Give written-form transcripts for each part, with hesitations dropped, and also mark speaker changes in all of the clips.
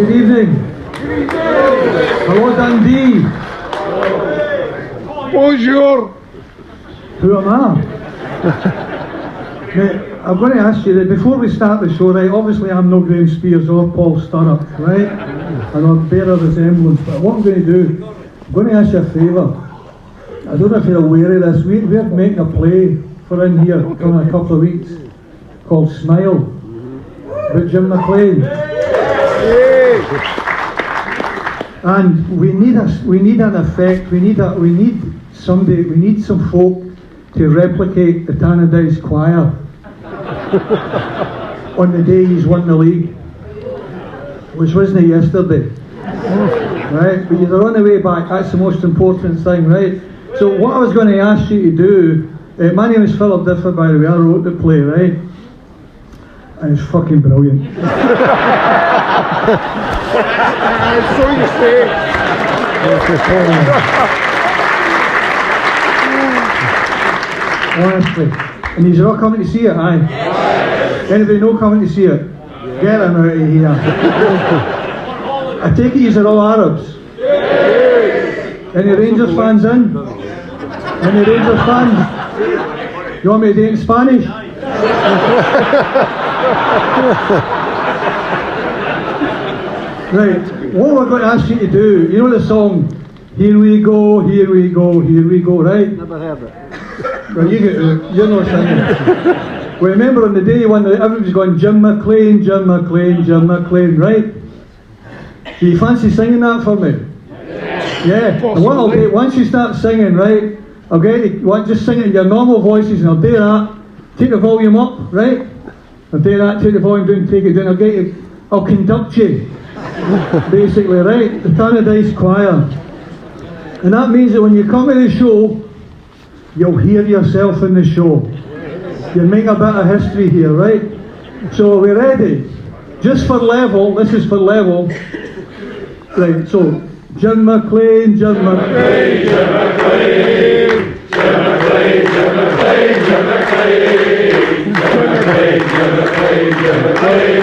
Speaker 1: Good evening. Hello, Dundee.
Speaker 2: Bonjour.
Speaker 1: Who am I? Now, I'm going to ask you that before we start the show, right, obviously I'm no Graham Spiers or Paul Sturrock, right? And I'll bear a resemblance, but what I'm going to do, I'm going to ask you a favour. I don't know if you're aware of this, we're making a play for in here in a couple of weeks called Smile, with Jim McLean. And we need an effect, we need some folk to replicate the Tannadice choir on the day he's won the league, which wasn't yesterday, right? But you're on the way back, that's the most important thing, right? So what I was going to ask you to do, my name is Philip Difford, by the way, I wrote the play, right? And it's fucking brilliant.
Speaker 2: So you say.
Speaker 1: Honestly. And he's not coming to see it, aye? Yes. Anybody not coming to see it? Yes. Get him out of here. I take it you're all Arabs? Yes. Any Rangers fans in? Any Rangers fans? You want me to do it in Spanish? Right, what we're going to ask you to do, you know the song, here we go, here we go, here we go, right?
Speaker 2: Never heard it.
Speaker 1: Well, you're not singing. Well, remember on the day when everybody's going, Jim McLean, Jim McLean, Jim McLean, right? Do you fancy singing that for me? Yeah. And what I'll do, once you start singing, right, I'll get you, just sing it in your normal voices, and I'll do that. Take the volume up, right? I'll do that, take the volume down, take it down, I'll conduct you. Basically, right? The Tannadice choir. And that means that when you come to the show, you'll hear yourself in the show. You'll make a bit of history here, right? So are we ready? Just for level, this is for level. Right, so Jim McLean, Jim McLean, Jim McLean, Jim McLean, Jim McLean, Jim McLean, Jim McLean, Jim McLean, Jim McLean, Jim McLean.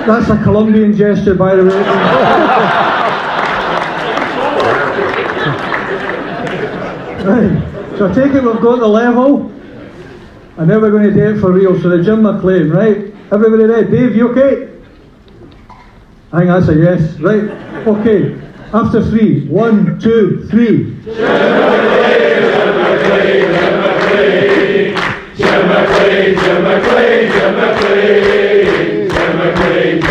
Speaker 1: That's a Colombian gesture, by the way. Right, so I take it we've got the level, and now we're going to do it for real. So the Jim McLean, right? Everybody ready? Dave, you okay? I think that's a yes, right? Okay, after 3, 1, 2, 3. Jim McLean, Jim McLean, Jim McLean, Jim McLean, Jim McLean, Jim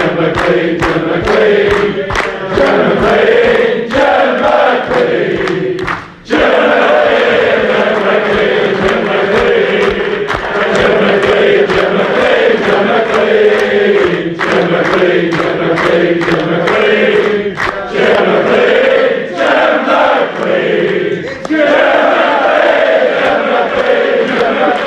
Speaker 1: McLean. Jim McLean, Jim McLean, Jim McLean, Jim McLean, Jim McLean, Jim McLean, Jim McLean,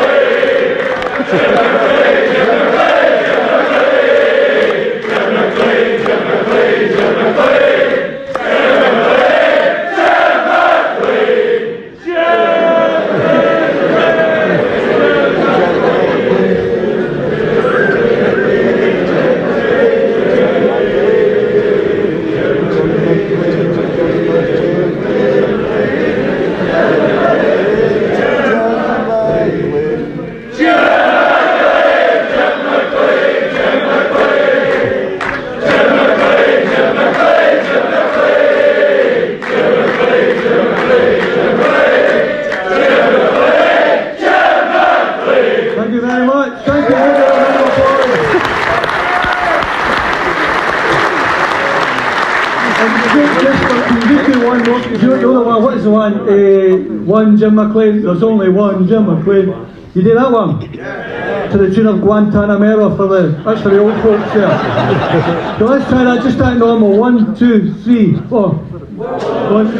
Speaker 1: Jim McLean, Jim McLean, Jim McLean, Jim McLean, Jim McLean, Jim McLean, Jim McLean, Jim McLean, Jim McLean, One Jim McLean, there's only one Jim McLean. You did that one? Yeah. To the tune of Guantanamera that's for the old folks there. So let's try that, just that normal. 1, 2, 3, 4. 1, 2.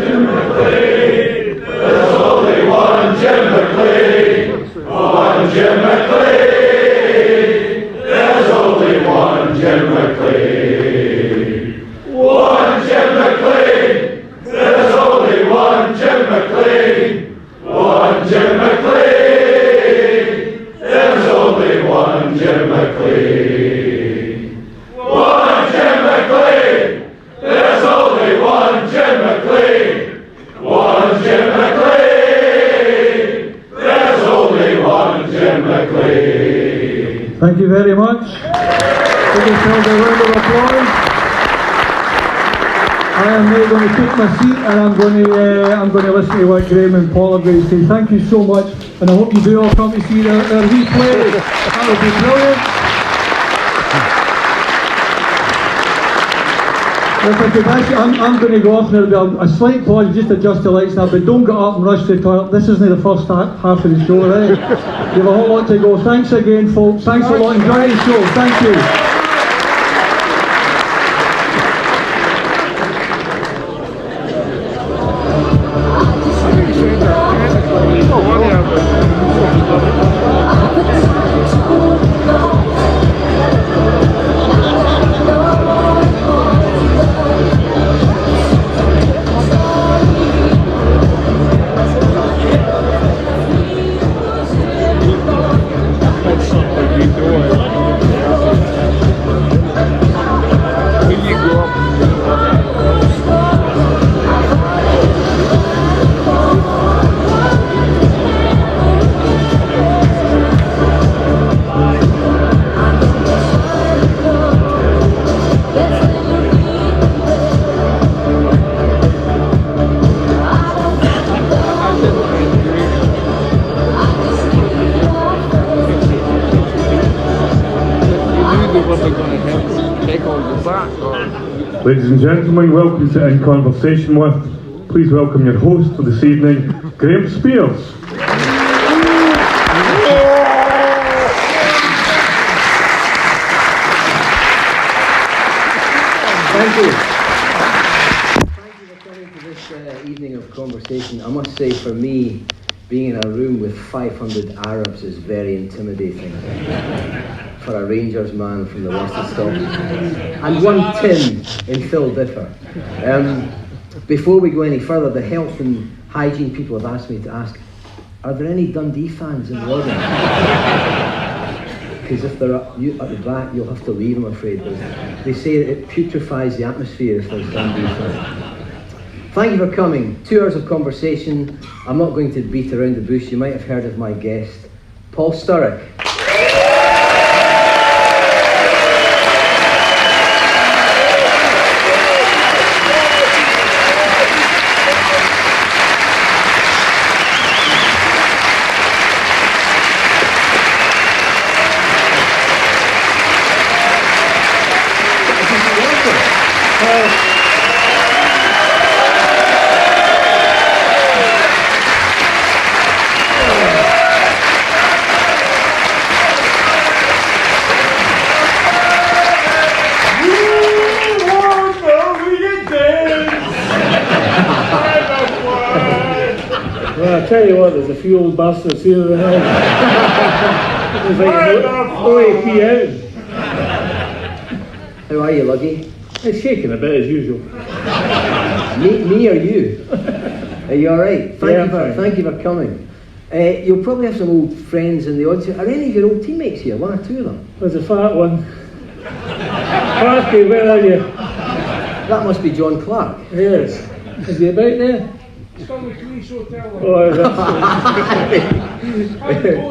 Speaker 1: There's only one Jim McLean. One Jim McLean. There's only one Jim McLean. One Jim McLean. There's only one Jim McLean. One Jim McLean. There's only one Thank you very much. Give yourselves a round of applause. I am now going to take my seat and I'm going to listen to what Graham and Paul are going to say. Thank you so much, and I hope you do all come to see their wee play. That would be brilliant. If I could actually, I'm going to go off and there'll be a slight pause, just adjust the lights now, but don't get up and rush to the toilet. This isn't the first half of the show, right? You have a whole lot to go. Thanks again, folks. Thanks a lot. Enjoy the show. Thank you.
Speaker 3: Ladies and gentlemen, welcome to In Conversation With. Please welcome your host for this evening, Graham Spiers.
Speaker 4: Thank you. Thank you for coming to this evening of conversation. I must say, for me, being in a room with 500 Arabs is very intimidating for a Rangers man from the west of Scotland. And one tin in Phil Differ. Before we go any further, the health and hygiene people have asked me to ask, are there any Dundee fans in the audience? Because if they're at the back, you'll have to leave, I'm afraid. They say it putrefies the atmosphere if there's Dundee fans. Thank you for coming. 2 hours of conversation. I'm not going to beat around the bush. You might have heard of my guest, Paul Sturrock.
Speaker 5: I tell you what, there's a few old bastards here in the house. There's like OAP out.
Speaker 4: How are you, Luggy?
Speaker 5: It's shaking a bit as usual.
Speaker 4: Me or you? Are you alright? Thank you for coming. You'll probably have some old friends in the audience. Are any of your old teammates here? 1 or 2 of them?
Speaker 5: There's a fat one. Parky, where are you?
Speaker 4: That must be John Clark.
Speaker 5: Yes. Is he about there? Oh,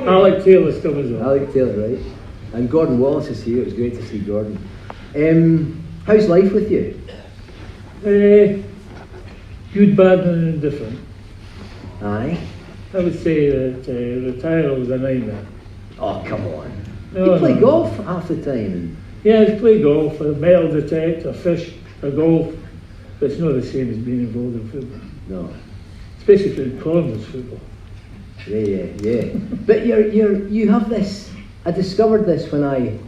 Speaker 5: Alec Taylor's come as well.
Speaker 4: Alec Taylor, right? And Gordon Wallace is here. It was great to see Gordon. How's life with you?
Speaker 5: Good, bad and indifferent.
Speaker 4: Aye?
Speaker 5: I would say that retiring was a nightmare.
Speaker 4: Oh, come on.
Speaker 5: No,
Speaker 4: you play
Speaker 5: no.
Speaker 4: golf half the time.
Speaker 5: Yeah, I play golf, I metal detect, I fish, I golf, but it's not the same as being involved in football.
Speaker 4: No.
Speaker 5: Especially if it's Cornwall's football.
Speaker 4: Yeah. But you have this. I discovered this when I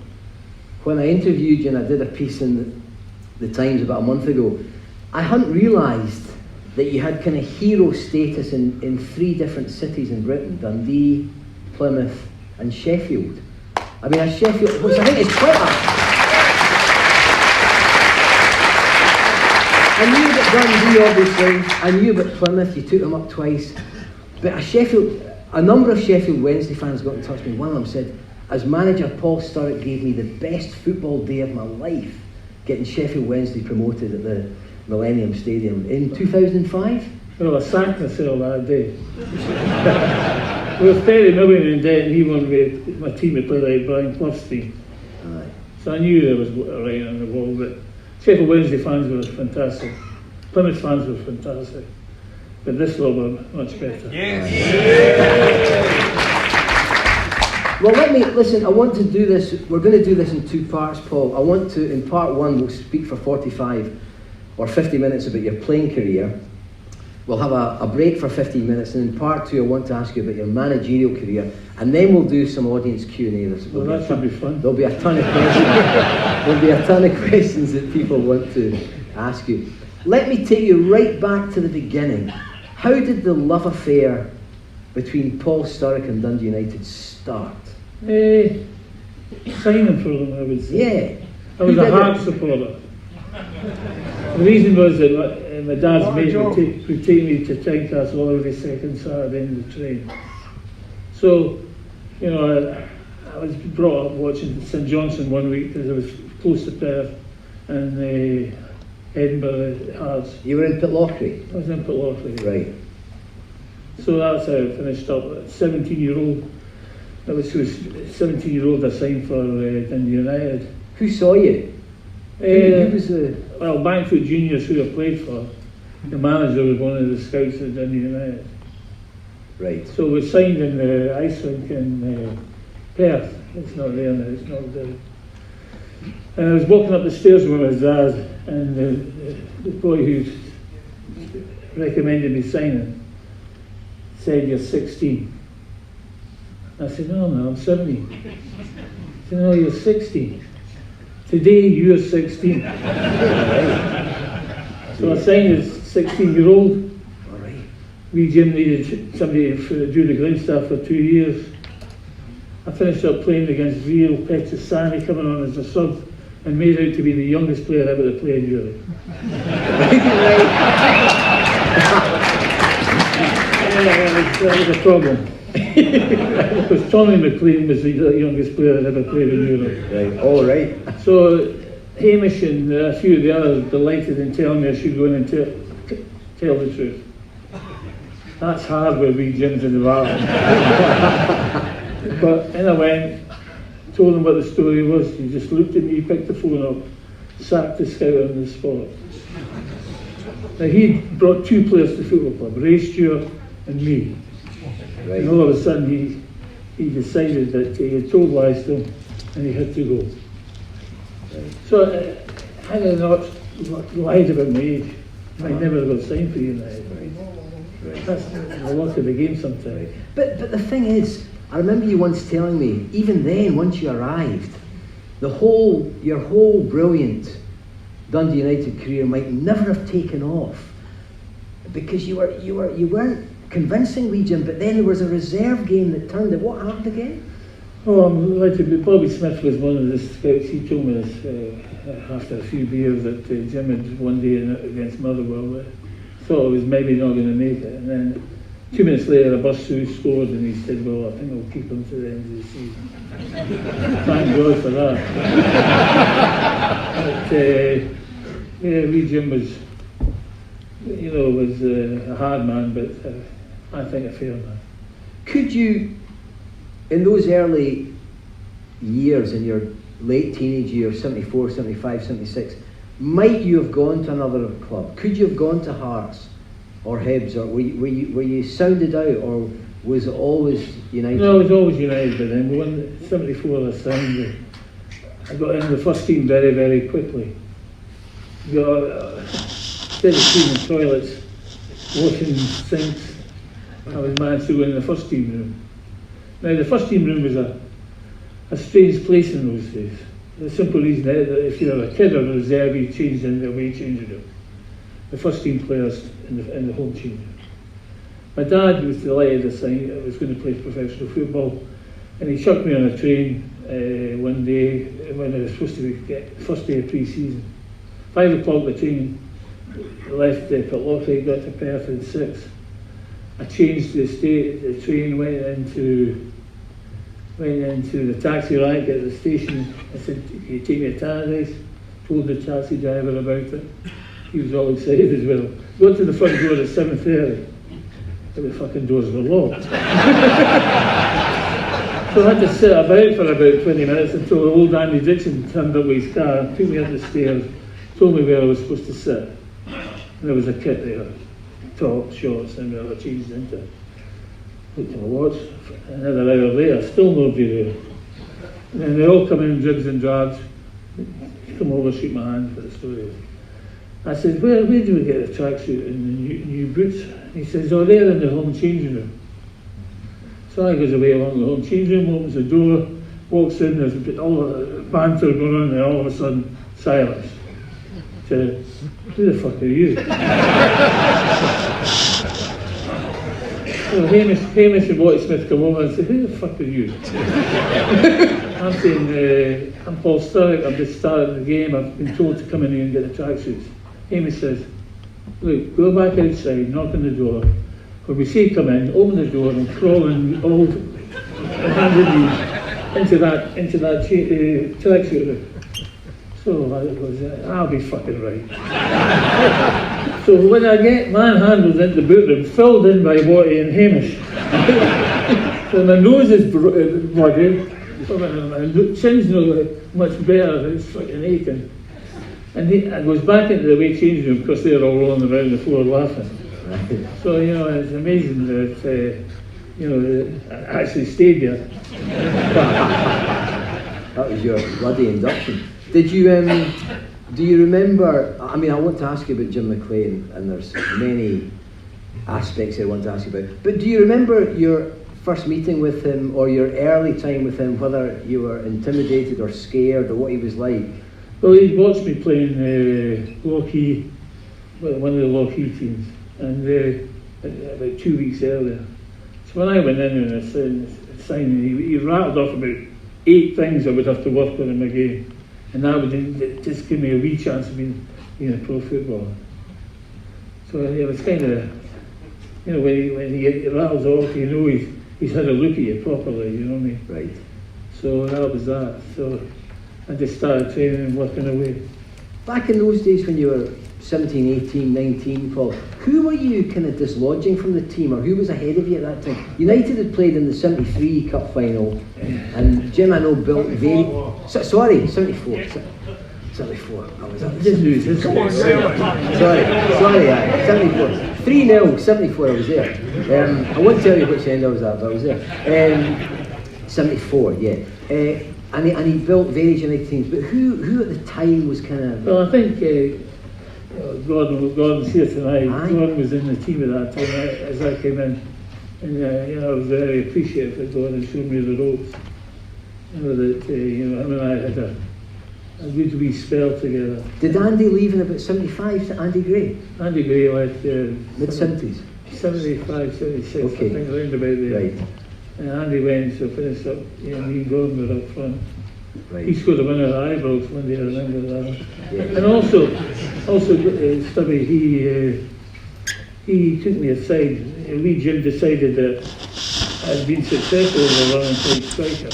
Speaker 4: interviewed you and I did a piece in the Times about a month ago. I hadn't realised that you had kind of hero status in 3 different cities in Britain: Dundee, Plymouth, and Sheffield. I mean, Sheffield, which I think is quite I knew about Dundee, obviously. I knew about Plymouth. You took them up twice. But a number of Sheffield Wednesday fans got in touch with me. One of them said, as manager, Paul Sturrock gave me the best football day of my life, getting Sheffield Wednesday promoted at the Millennium Stadium in 2005.
Speaker 5: Well, I sacked myself that day. We were 30 million in debt, and he wanted me, my team to play like Brian Clough's team.
Speaker 4: Aye.
Speaker 5: So I knew there was right on the wall, but Sheffield Wednesday fans were fantastic. Plymouth fans were fantastic. But this lot were much better.
Speaker 4: Well, let me, listen, I want to do this, we're going to do this in two parts, Paul. I want to, in part one, we'll speak for 45 or 50 minutes about your playing career. We'll have a break for 15 minutes, and in part two, I want to ask you about your managerial career, and then we'll do some audience Q&A.
Speaker 5: Well, that should be fun.
Speaker 4: There'll be a ton of questions. There'll be a ton of questions that people want to ask you. Let me take you right back to the beginning. How did the love affair between Paul Sturrock and Dundee United start?
Speaker 5: Signing for them, I would say.
Speaker 4: Yeah.
Speaker 5: I was
Speaker 4: Who
Speaker 5: a
Speaker 4: did
Speaker 5: hard
Speaker 4: it?
Speaker 5: supporter. The reason was that my dad's mate would take me to Tynecastle every second Saturday in the train. So, you know, I was brought up watching St Johnstone one week because I was close to Perth, and Edinburgh Hearts.
Speaker 4: You were in Pitlochry?
Speaker 5: I was in Pitlochry.
Speaker 4: Right.
Speaker 5: So that's how I finished up. 17-year-old. That was 17-year-old I signed for Dundee United.
Speaker 4: Who saw you? Who was the...
Speaker 5: Well, Bankfoot Juniors, who I played for, the manager was one of the scouts at Dundee United.
Speaker 4: Right.
Speaker 5: So we signed in the ice rink in Perth. It's not there now, it's not there. And I was walking up the stairs with my dad, and the boy who recommended me signing said, "You're 16. I said, "No, I'm 70. He said, "No, you're 60. Today, you're 16. So I signed as 16-year-old.
Speaker 4: All right.
Speaker 5: We Jim needed somebody to do the ground staff for 2 years. I finished up playing against Real Petrosani, coming on as a sub, and made out to be the youngest player ever to play in Europe. That was a problem. Because Tommy McLean was the youngest player that ever played in Europe.
Speaker 4: Right. All right.
Speaker 5: So Hamish and a few of the others delighted in telling me I should go in and tell the truth. That's hard with wee Jim's in the bar. But in I went, told him what the story was. He just looked at me, picked the phone up, sacked the scout on the spot. Now he brought 2 players to the football club, Ray Stewart and me.
Speaker 4: Right.
Speaker 5: And all of a sudden he decided that he had told lies to him and he had to go.
Speaker 4: Right.
Speaker 5: So had I not lied about my age, I never have got signed for United.
Speaker 4: Right.
Speaker 5: That's the luck of the game sometimes.
Speaker 4: But the thing is, I remember you once telling me, even then, once you arrived, your whole brilliant Dundee United career might never have taken off because you weren't convincingly, Jim. But then there was a reserve game that turned it. What happened again?
Speaker 5: Oh, I'm delighted. But Bobby Smith was one of the scouts. He told me this after a few beers that Jim had one day against Motherwell. Thought I was maybe not going to make it, and then 2 minutes later a bus who scored, and he said, "Well, I think I'll keep him to the end of the season." Thank God for that. But wee Jim was, a hard man, but I think a fair man.
Speaker 4: Could you, in those early years, in your late teenage years, 74, 75, 76, might you have gone to another club? Could you have gone to Hearts or Hibs, or were you sounded out, or was it always United?
Speaker 5: No, it was always United. But then when 74 I signed, I got into the first team very, very quickly. Instead of cleaning toilets, washing sinks, I was managed to go in the first team room. Now the first team room was a strange place in those days. The simple reason that if you're a kid or a reserve, you changed in the away changing room. The first team players in the home changing room. My dad was delighted I was going to play professional football, and he chucked me on a train one day when I was supposed to get first day of pre-season. 5 o'clock the train left Pitlochry, got to Perth at 6. I changed the train, went into the taxi rank at the station. I said, "Can you take me to Tannadice?" Told the taxi driver about it. He was all excited as well. Got to the front door at 7:30. but the fucking doors were locked. So I had to sit about for about 20 minutes until old Andy Dixon turned up with his car, took me up the stairs, told me where I was supposed to sit. And there was a kit there, top, shorts, and whatever changed into. Looked at my watch, another hour later, still nobody there. And then they all come in dribs and drabs, come over, shake my hand for the story. I said, where do we get the tracksuit and the new boots? He says, oh, they're in the home changing room. So I goes away along the home changing room, opens the door, walks in, there's all the banter going on, and all of a sudden, silence. Said, who the fuck are you? So Hamish and Watty Smith come over and say, who the fuck are you? I'm saying, I'm Paul Sturrock, I've just started the game, I've been told to come in here and get the tracksuits. Hamish says, look, go back outside, knock on the door. When we say come in, open the door and crawl in all hands and knees into that tracksuit room. So I was, I'll be fucking right. So when I get manhandled into the boot room, filled in by Watty and Hamish. So my nose is bloody, my chin's not much better, it's fucking aching. And I goes back into the away change room because they're all rolling around the floor laughing. So, you know, it's amazing that, you know, I actually stayed there.
Speaker 4: That was your bloody induction. Did you, do you remember, I mean, I want to ask you about Jim McLean, and there's many aspects I want to ask you about, but do you remember your first meeting with him, or your early time with him, whether you were intimidated or scared, or what he was like?
Speaker 5: Well, he'd watched me playing Luggy, one of the Luggy teams, and about 2 weeks earlier. So when I went in and I signed, he rattled off about 8 things I would have to work on in my game. And that would just give me a wee chance of being a pro footballer. So it was kind of, you know, when he rattles off, you know he's had a look at you properly, you know what I mean?
Speaker 4: Right.
Speaker 5: So that was that. So I just started training and working away.
Speaker 4: Back in those days when you were 17, 18, 19, Paul, who were you kind of dislodging from the team, or who was ahead of you at that time? United had played in the 73 Cup final, and Jim, I know, built very... Sorry, 74. 74. I was at the 74. Sorry, 74. 3-0, 74, I was there. I won't tell you which end I was at, but I was there. 74, yeah. And he built various United teams, but who at the time was kind of...
Speaker 5: Well, I think Gordon's here tonight.
Speaker 4: Aye.
Speaker 5: Gordon was in the team at that time as I came in. And you know, I was very appreciative that Gordon showed me the ropes. You know, that you know, him and I had a good wee spell together.
Speaker 4: Did Andy leave in about 75 to Andy Gray?
Speaker 5: Andy Gray left
Speaker 4: Mid-70s?
Speaker 5: 75, 76,
Speaker 4: Okay.
Speaker 5: I think, around about there.
Speaker 4: Right.
Speaker 5: And Andy went, so finished up, you know, me and Gordon were up front.
Speaker 4: Right.
Speaker 5: He scored a winner at Ibrox one day, I remember that.
Speaker 4: Yeah.
Speaker 5: And also Stubby, he took me aside. We, Jim, decided that I'd been successful as a running striker.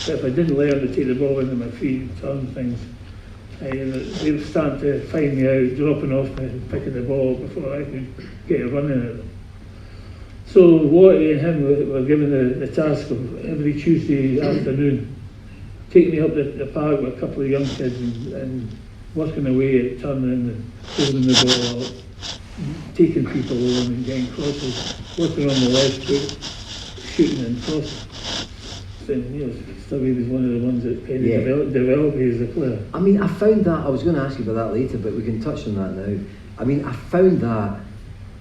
Speaker 5: But if I didn't learn to take the ball into my feet and turn things, they would start to find me out, dropping off and picking the ball before I could get a run in it. So Watty and him were given the task of every Tuesday afternoon taking me up the park with a couple of young kids and working away at turning and holding the ball up, taking people on and getting crosses, working on the left foot, shooting and crossing. And, you know, Stubby was one of the ones that kind of developed me as a player.
Speaker 4: I mean, I found that, I was going to ask you about that later, but we can touch on that now. I mean, I found that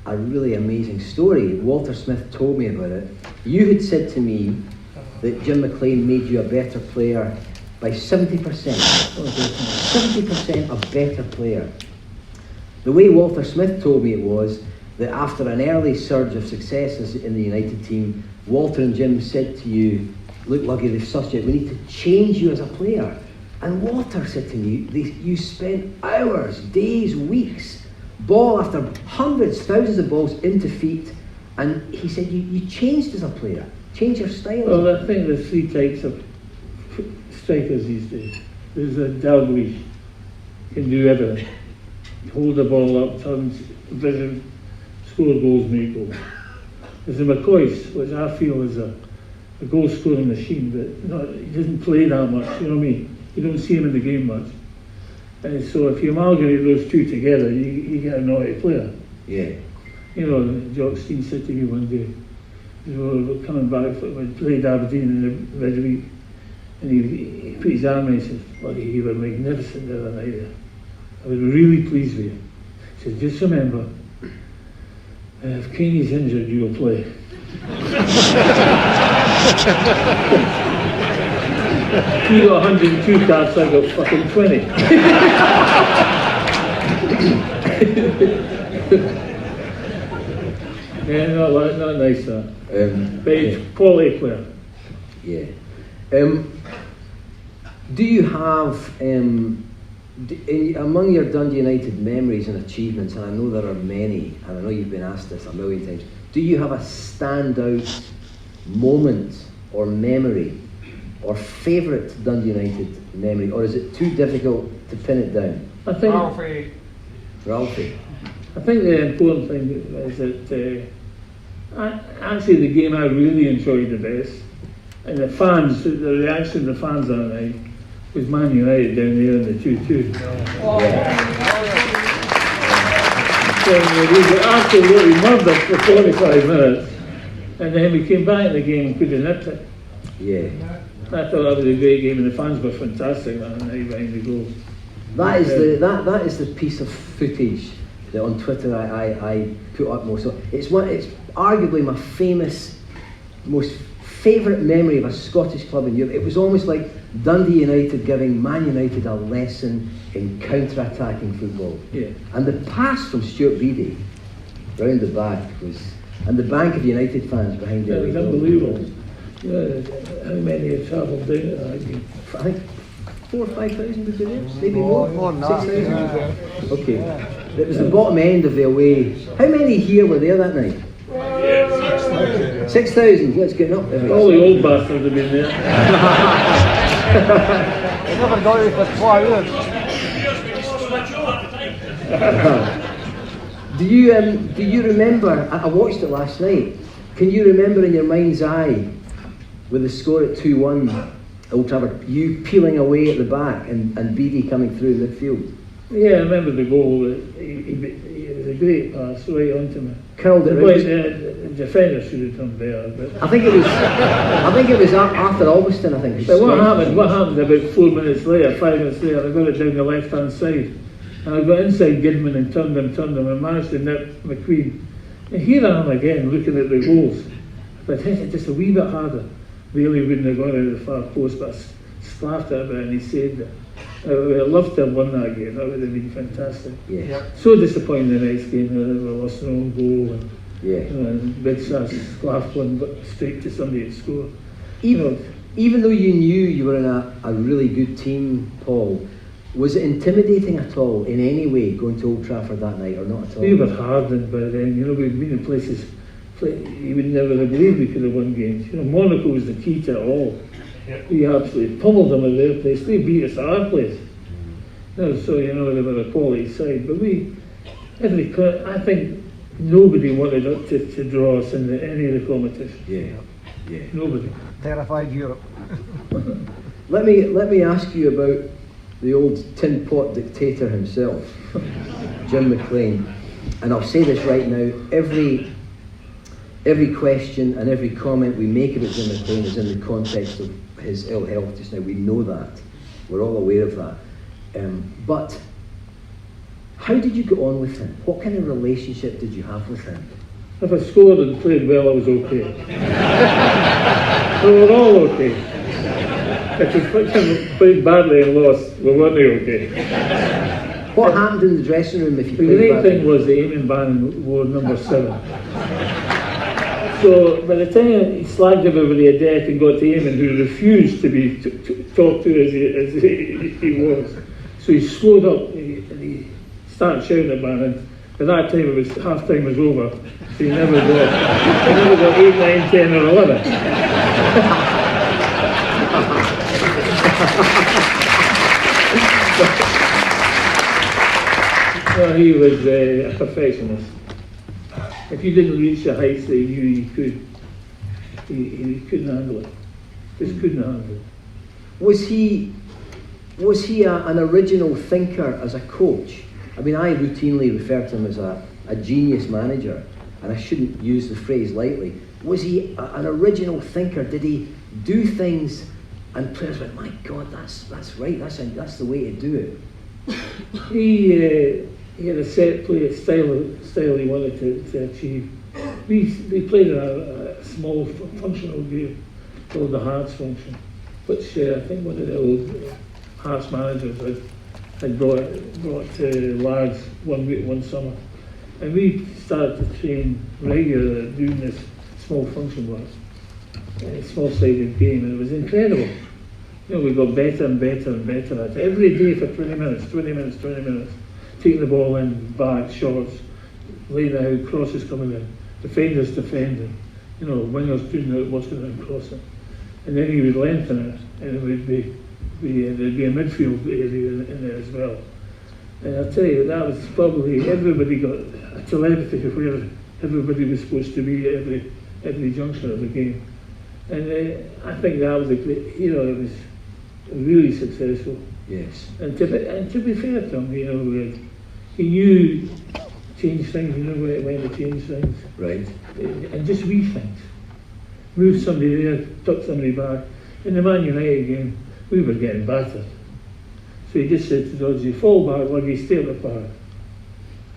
Speaker 4: a really amazing story. Walter Smith told me about it. You had said to me that Jim McLean made you a better player by 70%. 70% a better player. The way Walter Smith told me it was that after an early surge of successes in the United team, Walter and Jim said to you, look, Luggy, they've sussed you, we need to change you as a player. And Walter said to me, you spent hours, days, weeks, ball after hundreds, thousands of balls into feet, and he said you changed as a player, changed your style.
Speaker 5: Well, I think there's 3 types of strikers these days. There's a Dalglish, can do everything. Hold the ball up, turn, vision, score goals, make goals. There's the McCoys, which I feel is a goal scoring machine, but he doesn't play that much, you know what I mean? You don't see him in the game much. And so if you amalgamate those two together, you get a naughty player.
Speaker 4: Yeah.
Speaker 5: You know, Jock Steen said to me one day, we were coming back, we played Aberdeen in the midweek, and he put his arm in and he said, "Luggy, you were magnificent the other night. I was really pleased with you." He said, "Just remember, if Kenny's injured, you'll play." He got 102 caps, I got fucking 20. Yeah, not nice that. But it's quality player.
Speaker 4: Yeah. Do you have, among your Dundee United memories and achievements, and I know there are many, and I know you've been asked this a million times, do you have a standout moment or memory or favourite Dundee United memory, or is it too difficult to pin it down?
Speaker 5: I think
Speaker 4: Ralphie.
Speaker 5: I think the important thing is that actually the game I really enjoyed the best, and the fans, the reaction of the fans that night was Man United down there in the 2-2. So we were absolutely murdered for 45 minutes, and then we came back in the game and could have nipped it.
Speaker 4: Yeah.
Speaker 5: I thought that was a great game, and the fans were fantastic that night behind the goal.
Speaker 4: That is the piece of footage that on Twitter I put up most. So it's arguably my most favourite memory of a Scottish club in Europe. It was almost like Dundee United giving Man United a lesson in counter-attacking football.
Speaker 5: Yeah.
Speaker 4: And the pass from Stuart Beattie round the back was, and the bank of United fans behind
Speaker 5: It
Speaker 4: it.
Speaker 5: was unbelievable. Yeah, how many have travelled down to that game?
Speaker 4: I think 4,000 or 5,000 would be there, maybe more. 6,000. Okay. It was the bottom end of the away. How many here were there that night? 6,000. Let's get up there.
Speaker 5: All the old bastards have been there.
Speaker 2: They never got it for 2 years.
Speaker 4: Do you remember? I watched it last night. Can you remember in your mind's eye, with the score at 2-1, Old Trafford, you peeling away at the back and Beattie coming through midfield?
Speaker 5: Yeah, I remember the goal. It was a great pass right onto me.
Speaker 4: Curled it
Speaker 5: The defender should have done better. But
Speaker 4: I think it was Arthur Alveston. I think.
Speaker 5: But what happened about 4 minutes later, 5 minutes later, I got it down the left-hand side. And I got inside Gidman and turned him, and managed to nip McQueen. And here I am again, looking at the goals. But hit it just a wee bit harder. Really wouldn't have gone out of the far post, but I slapped it a bit and he saved it. I would have loved to have won that game. That would have been fantastic.
Speaker 4: Yeah.
Speaker 5: So disappointing the next game. We lost an own goal. And,
Speaker 4: Yeah.
Speaker 5: and Big Sass clapped one straight to somebody to score.
Speaker 4: Even though you knew you were in a really good team, Paul, was it intimidating at all in any way going to Old Trafford that night, or not at all?
Speaker 5: We were hardened by then. We'd been in places you would never have believed we could have won games. Monaco was the key to it all. Yep. We absolutely pummeled them at their place. They beat us at our place. So they were a quality side. But I think nobody wanted to draw us in any of the competition.
Speaker 4: Yeah.
Speaker 5: Nobody.
Speaker 2: Terrified Europe.
Speaker 4: Let me ask you about the old tin pot dictator himself, Jim McLean. And I'll say this right now: every question and every comment we make about Jim McLean is in the context of his ill health just now. We know that. We're all aware of that. But how did you get on with him? What kind of relationship did you have with him?
Speaker 5: If I scored and played well, I was okay. We were all okay. If we played badly and lost, we weren't okay.
Speaker 4: What happened in the dressing room if you
Speaker 5: The
Speaker 4: played
Speaker 5: great
Speaker 4: badly?
Speaker 5: thing was the Eamon Bannon wore number 7. So by the time he slagged everybody a death and got to Eamon, who refused to be talked to as he was, so he slowed up and he started shouting at Bannon. By that time, half time was over, so he never got 8, 9, 10 or 11. So he was a perfectionist. if you didn't reach the heights that he knew you could, he couldn't handle it. Just couldn't handle it.
Speaker 4: Was he an original thinker as a coach? I mean, I routinely refer to him as a genius manager, and I shouldn't use the phrase lightly. Was he an original thinker? Did he do things and players went, my God, that's right, that's the way to do it?
Speaker 5: He had a set play style he wanted to achieve. We played a small functional game called the Hearts function, which I think one of the old Hearts managers had brought to lads one week, one summer. And we started to train regularly doing this small function work, a small-sided game, and it was incredible. You know, we got better and better and better at it. Every day for 20 minutes, taking the ball in, back, shots, laying it out, crosses coming in, defenders defending, you know, wingers doing it, watching it and crossing. And then he would lengthen it, and it would be there'd be a midfield area in there as well. And I'll tell you, that was probably, everybody got a telepathy of where everybody was supposed to be at every junction of the game. And I think that was a great, you know, it was really successful.
Speaker 4: Yes.
Speaker 5: And to be fair to him, you know, he knew change things, he knew when to change things.
Speaker 4: Right.
Speaker 5: And just wee things. Move somebody there, tuck somebody back. In the Man United game, we were getting battered. So he just said to Dodgy, fall back, Luggy, stay at the back.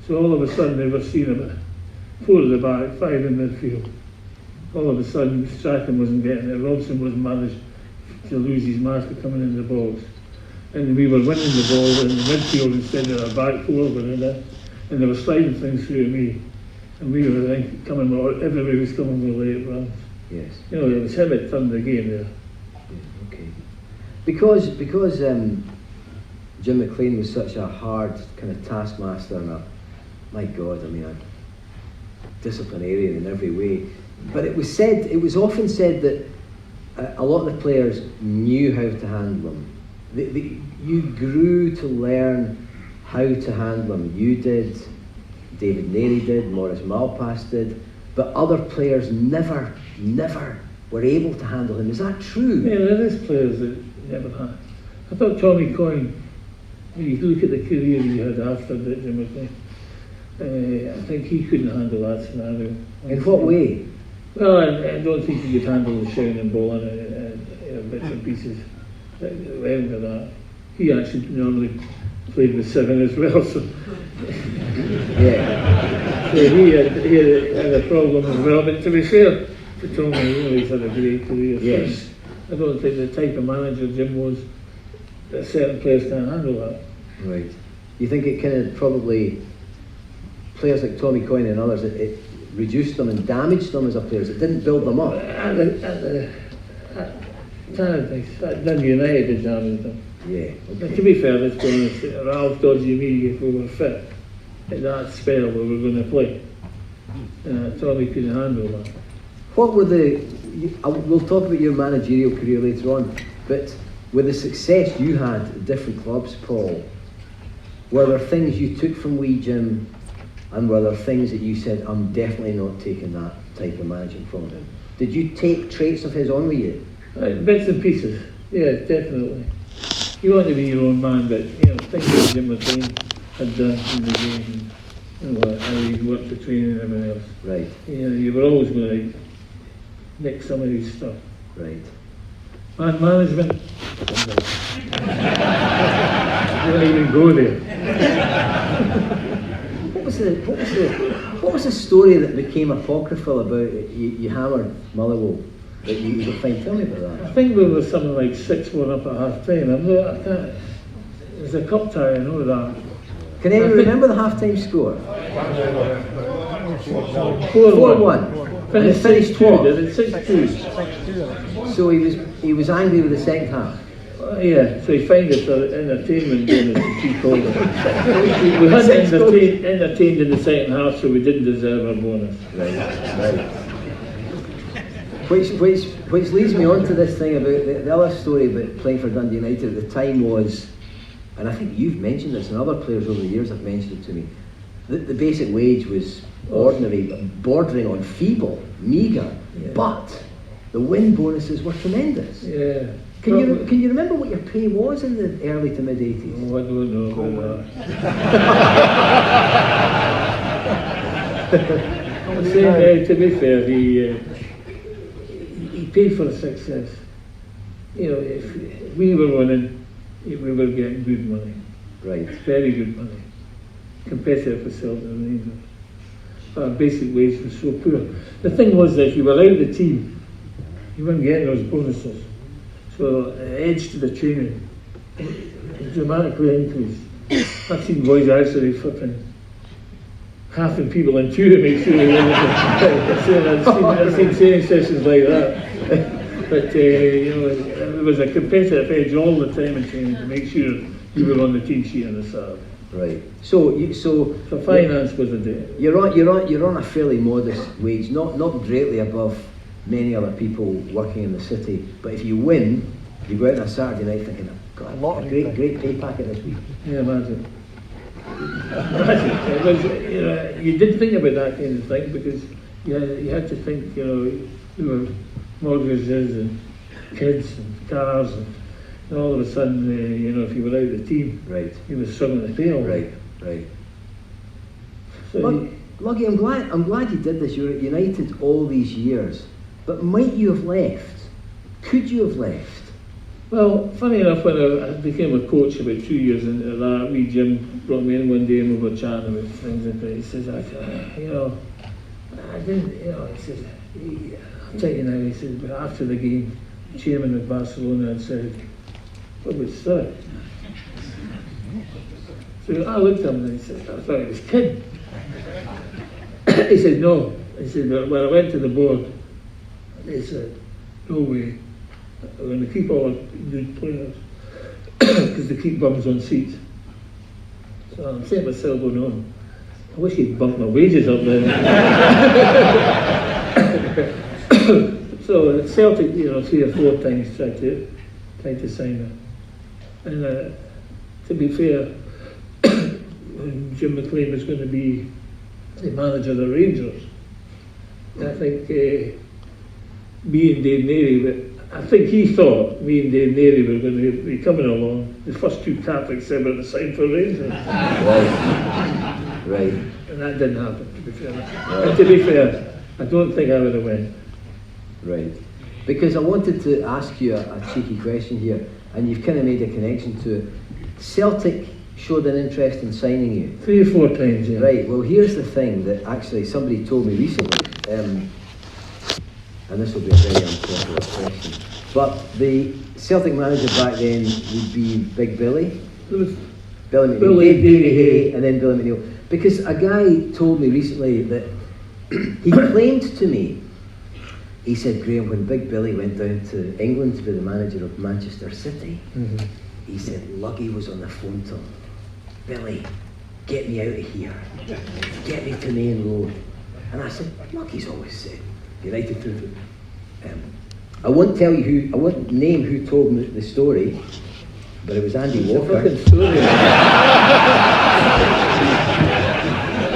Speaker 5: So all of a sudden they were seeing about 4 at the back, 5 in midfield. All of a sudden Strachan wasn't getting it, Robson wasn't managed to lose his mask of coming in the box. And we were winning the ball in the midfield instead of our back 4 were in it. And they were sliding things through me. And we were coming, everybody was coming with late runs.
Speaker 4: Yes.
Speaker 5: You know, it was him that turned the game there.
Speaker 4: Yeah, okay. Because Jim McLean was such a hard kind of taskmaster and my God, I mean, a disciplinarian in every way. But it was often said that a lot of the players knew how to handle them. You grew to learn how to handle them. You did, David Nary did, Maurice Malpass did, but other players never were able to handle him. Is that true?
Speaker 5: Yeah, there is players that never had. I thought Tommy Coyne, when you look at the career he had after Jim McLean, I think he couldn't handle that scenario.
Speaker 4: In what way?
Speaker 5: Well, I don't think he could handle the shouting and bowling and bits and pieces. Went with that. He actually normally played with 7 as well, so
Speaker 4: Yeah.
Speaker 5: so he had a problem as well. But to be fair to Tommy, you know, he's had a great career.
Speaker 4: Yes.
Speaker 5: I don't think the type of manager Jim was, that certain players can't handle that.
Speaker 4: Right. You think it kind of probably, players like Tommy Coyne and others, it reduced them and damaged them as a players. It didn't build them up.
Speaker 5: At Dundee United did damage them.
Speaker 4: Yeah.
Speaker 5: But
Speaker 4: Okay.
Speaker 5: to be fair, let's be honest, Ralph, Dodgy, me, if we were fit, at that spell we were going to play. Tommy couldn't handle that.
Speaker 4: What were we'll talk about your managerial career later on, but with the success you had at different clubs, Paul, were there things you took from wee Jim, and were there things that you said, I'm definitely not taking that type of managing from him? Did you take traits of his on with you?
Speaker 5: Bits and pieces, yeah, definitely. You want to be your own man, but you know, things that Jim McLean had done in the game, and how he worked the training and everything else.
Speaker 4: Right.
Speaker 5: You know, you were always going to nick some of his stuff.
Speaker 4: Right.
Speaker 5: Man management, don't even go there.
Speaker 4: What was the story that became apocryphal about you hammered Motherwell? That you could find? Tell me about that.
Speaker 5: I think there was something like 6-1 up at half time. I can't. It was a cup tie, I know that.
Speaker 4: Can anyone remember the half-time score? 4-1. Finished 12.
Speaker 5: Did it 6-2?
Speaker 4: So he was angry with the second half.
Speaker 5: Yeah, so he found it entertainment bonus, as he called it. We hadn't entertained in the second half, so we didn't deserve our bonus.
Speaker 4: Right. Which leads me on to this thing about the other story about playing for Dundee United at the time was, and I think you've mentioned this and other players over the years have mentioned it to me, the basic wage was ordinary, bordering on feeble, meagre, but the win bonuses were tremendous.
Speaker 5: Yeah.
Speaker 4: Can you remember what your pay was in the early to mid 80s?
Speaker 5: Oh, I don't know about that. To be fair, he paid for the success. You know, if we were winning, we were getting good money.
Speaker 4: Right.
Speaker 5: Very good money. Competitive for Celtic and Rangers. Our basic wage was so poor. The thing was that if you were out of the team, you weren't getting those bonuses. So edge to the training dramatically increased. I've seen boys actually flipping halving people in two to make sure they win. I've seen training sessions like that. But you know, there was a competitive edge all the time in training to make sure you were on the team sheet on the Saturday.
Speaker 4: Right. So
Speaker 5: finance was a day.
Speaker 4: You're on a fairly modest wage, not greatly above many other people working in the city. But if you win, you go out on a Saturday night thinking, I've got a great pay packet this week.
Speaker 5: Yeah, imagine. It was, you know, you did think about that kind of thing because you had to think, you know, there were mortgages and kids and cars and all of a sudden, you know, if you were out of the team,
Speaker 4: right,
Speaker 5: you were struggling to pay all
Speaker 4: right.
Speaker 5: So
Speaker 4: Luggy, I'm glad you did this. You were at United all these years, but might you have left? Could you have left?
Speaker 5: Well, funny enough, when I became a coach about 2 years into that, wee Jim brought me in one day and we were chatting about things like that. He says, I didn't, you know, he says, I'll tell you now, he says, but after the game, the chairman of Barcelona had said, what about Sturrock? So I looked at him and he said, I thought he was kidding. He said, no. He said, when I went to the board, they said, no way. We're going to keep all our good players because they keep bums on seats. So I'm saying to myself, oh no, I wish he'd bump my wages up there. So Celtic, you know, 3 or 4 times tried to sign her. And to be fair, when Jim McLean was going to be the manager of the Rangers, I think me and Dave Neary, I think he thought me and Dave Neary were going to be coming along, the first 2 Catholics ever to sign for Rangers.
Speaker 4: Right.
Speaker 5: And that didn't happen, to be fair. And to be fair, I don't think I would have went.
Speaker 4: Right. Because I wanted to ask you a cheeky question here, and you've kind of made a connection to it. Celtic showed an interest in signing you.
Speaker 5: 3 or 4 times, yeah.
Speaker 4: Right, well here's the thing that actually somebody told me recently, and this will be a very unpopular question, but the Celtic manager back then would be Big Billy. Billy McNeil, Davy Hay, and then Billy McNeil. Because a guy told me recently that he claimed to me, he said, Graham, when Big Billy went down to England to be the manager of Manchester City, he said, Luggy was on the phone to him. Billy, get me out of here. Get me to Main Road. And I said, Luggy's always said, United through. I won't tell you who, I won't name who told me the story, but it was Andy Walker.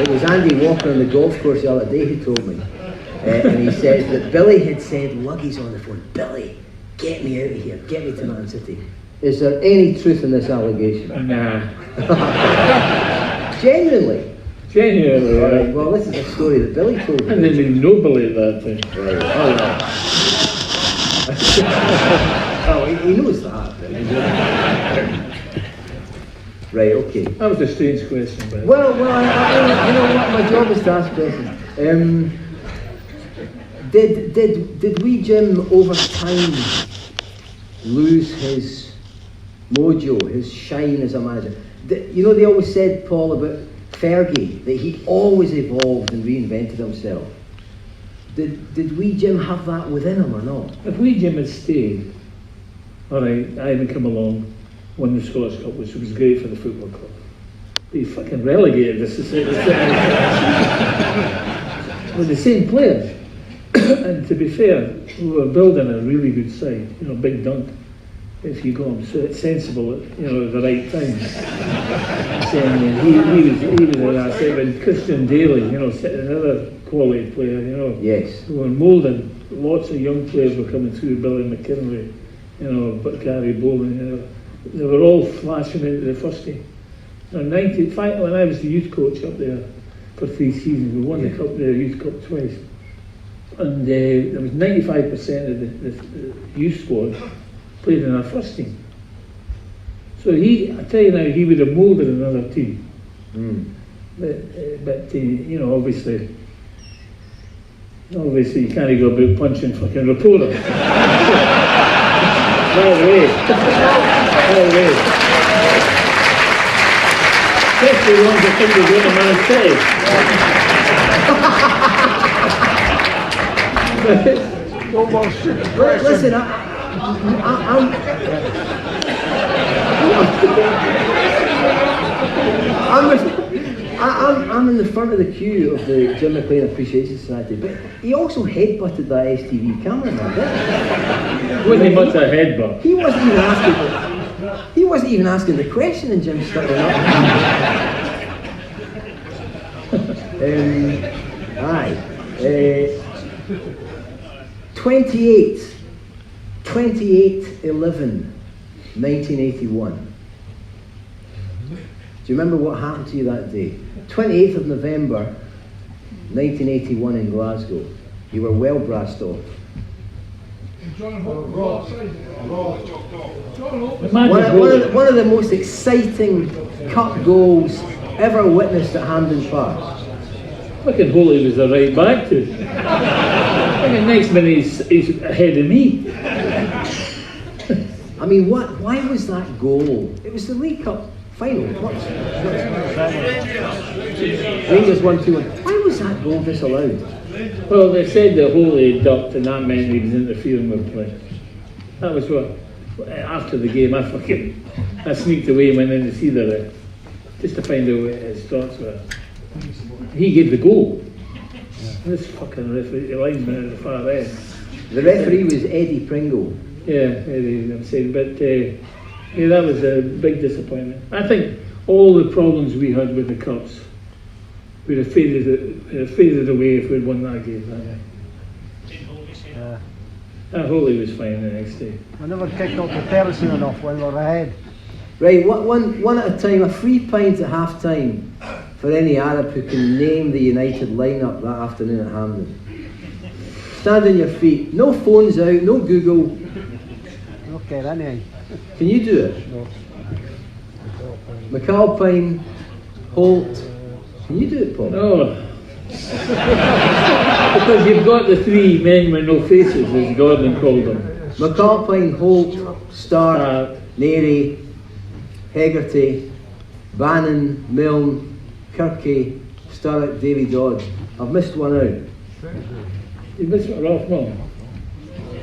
Speaker 4: It was Andy Walker on the golf course the other day who told me. And he said that Billy had said, Luggy's on the phone, Billy, get me out of here, get me to Man City. Is there any truth in this allegation?
Speaker 5: Nah.
Speaker 4: Genuinely?
Speaker 5: Genuinely,
Speaker 4: right. Well, this is a story that Billy told me.
Speaker 5: I didn't even know Billy at that time.
Speaker 4: Right. Oh, he knows that. Right, okay.
Speaker 5: That was a strange question, but
Speaker 4: Well, you know what? My job is to ask questions. Did wee Jim over time lose his mojo, his shine as a manager? You know, they always said, Paul, about Fergie, that he always evolved and reinvented himself. Did wee Jim have that within him or not?
Speaker 5: if wee Jim had stayed, alright, I had come along, won the Scottish Cup, which was great for the football club. He fucking relegated us with the same players. And to be fair, we were building a really good side, you know, Big Dunk. if you go sensible at the right time. Saying he was an asset when Christian Daly, another quality player,
Speaker 4: Yes.
Speaker 5: who were moulding. Lots of young players were coming through, Billy McKinley, but Gary Bowman, they were all flashing into the first team. Now, 95, when I was the youth coach up there for 3 seasons, we won the cup, the youth cup twice, and there was 95% of the youth squad played in our first team. So I tell you now, he would have moulded another team. But obviously you can't go about punching fucking reporters. No way. Especially the ones that think they're going to Man City.
Speaker 2: No more shit.
Speaker 4: Listen, I'm in the front of the queue of the Jim McLean Appreciation Society, but he also headbutted that STV cameraman, didn't he?
Speaker 5: Wasn't much a headbutt.
Speaker 4: He wasn't even asking the question, and Jim stuck it up. Aye. 28/11, 1981. Do you remember what happened to you that day? 28th of November, 1981 in Glasgow. You were well brassed off. One of the most exciting cup goals ever witnessed at Hampden Park.
Speaker 5: Fucking Holy was the right back to. Fucking next minute he's ahead of me.
Speaker 4: I mean, why was that goal? It was the League Cup final. Rangers 1-2-1. Why was that goal disallowed?
Speaker 5: Well, they said the Holy ducked, and that meant he was interfering with play. That was what. After the game, I sneaked away and went in to see the ref, just to find out what his thoughts were. He gave the goal. This fucking referee, the linesman at the far end.
Speaker 4: The referee was Eddie Pringle.
Speaker 5: Yeah, Eddie, I'm saying, but that was a big disappointment. I think all the problems we had with the cups, we'd have faded away if we'd won that game. Holy was fine the next day.
Speaker 2: I never kicked up the terrace soon enough when we were ahead.
Speaker 4: Right, one at a time, a free pint at half time for any Arab who can name the United lineup that afternoon at Hampden. Stand on your feet, no phones out, no Google.
Speaker 2: Okay, anyway.
Speaker 4: Can you do it?
Speaker 2: No.
Speaker 4: McAlpine, Holt. Can you do it, Paul?
Speaker 5: No. Because you've got the 3 men with no faces, as Gordon called them.
Speaker 4: McAlpine, Holt, Stark, Neri, Hegarty, Bannon, Milne, Kirky, Sturrock, Davy Dodd. I've missed one out.
Speaker 5: You missed what, Ralph Milne?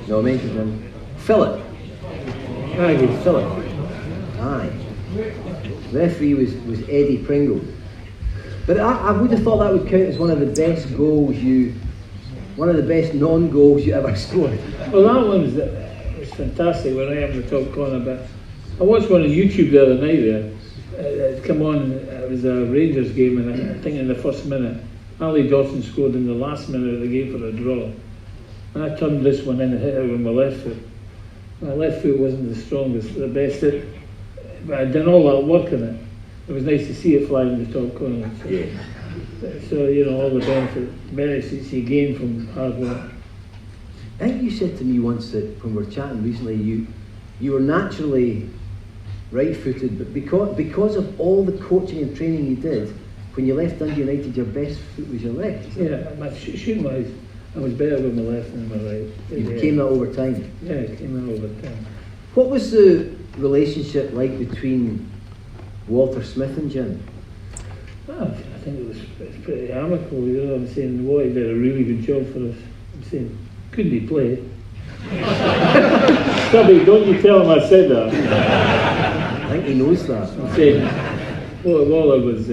Speaker 4: No, I mentioned him. Philip. Philip. Aye. Referee was Eddie Pringle. But I would have thought that would count as one of the best goals one of the best non-goals you ever scored.
Speaker 5: Well, that one was fantastic when I am in the top corner, but I watched one on YouTube the other night there. It come on, it was a Rangers game, and I think in the first minute, Ali Dawson scored in the last minute of the game for a draw. And I turned this one in and hit it with my left foot. My left foot wasn't the strongest, the best, but I'd done all that work on it. It was nice to see it fly in the top corner. So all the benefits you gain from hard work.
Speaker 4: I think you said to me once that when we were chatting recently, you were naturally right-footed, but because of all the coaching and training you did, when you left Dundee United, your best foot was your left.
Speaker 5: Yeah, my shooting wise, I was better with my left than my right.
Speaker 4: You became that over time.
Speaker 5: Yeah, it came that over time.
Speaker 4: What was the relationship like between Walter Smith and Jim?
Speaker 5: Well, I think it was pretty amicable, I'm saying. Wally did a really good job for us. I'm saying, couldn't he play? Stubby, don't you tell him I said that.
Speaker 4: I think he knows that.
Speaker 5: I'm saying, Waller was,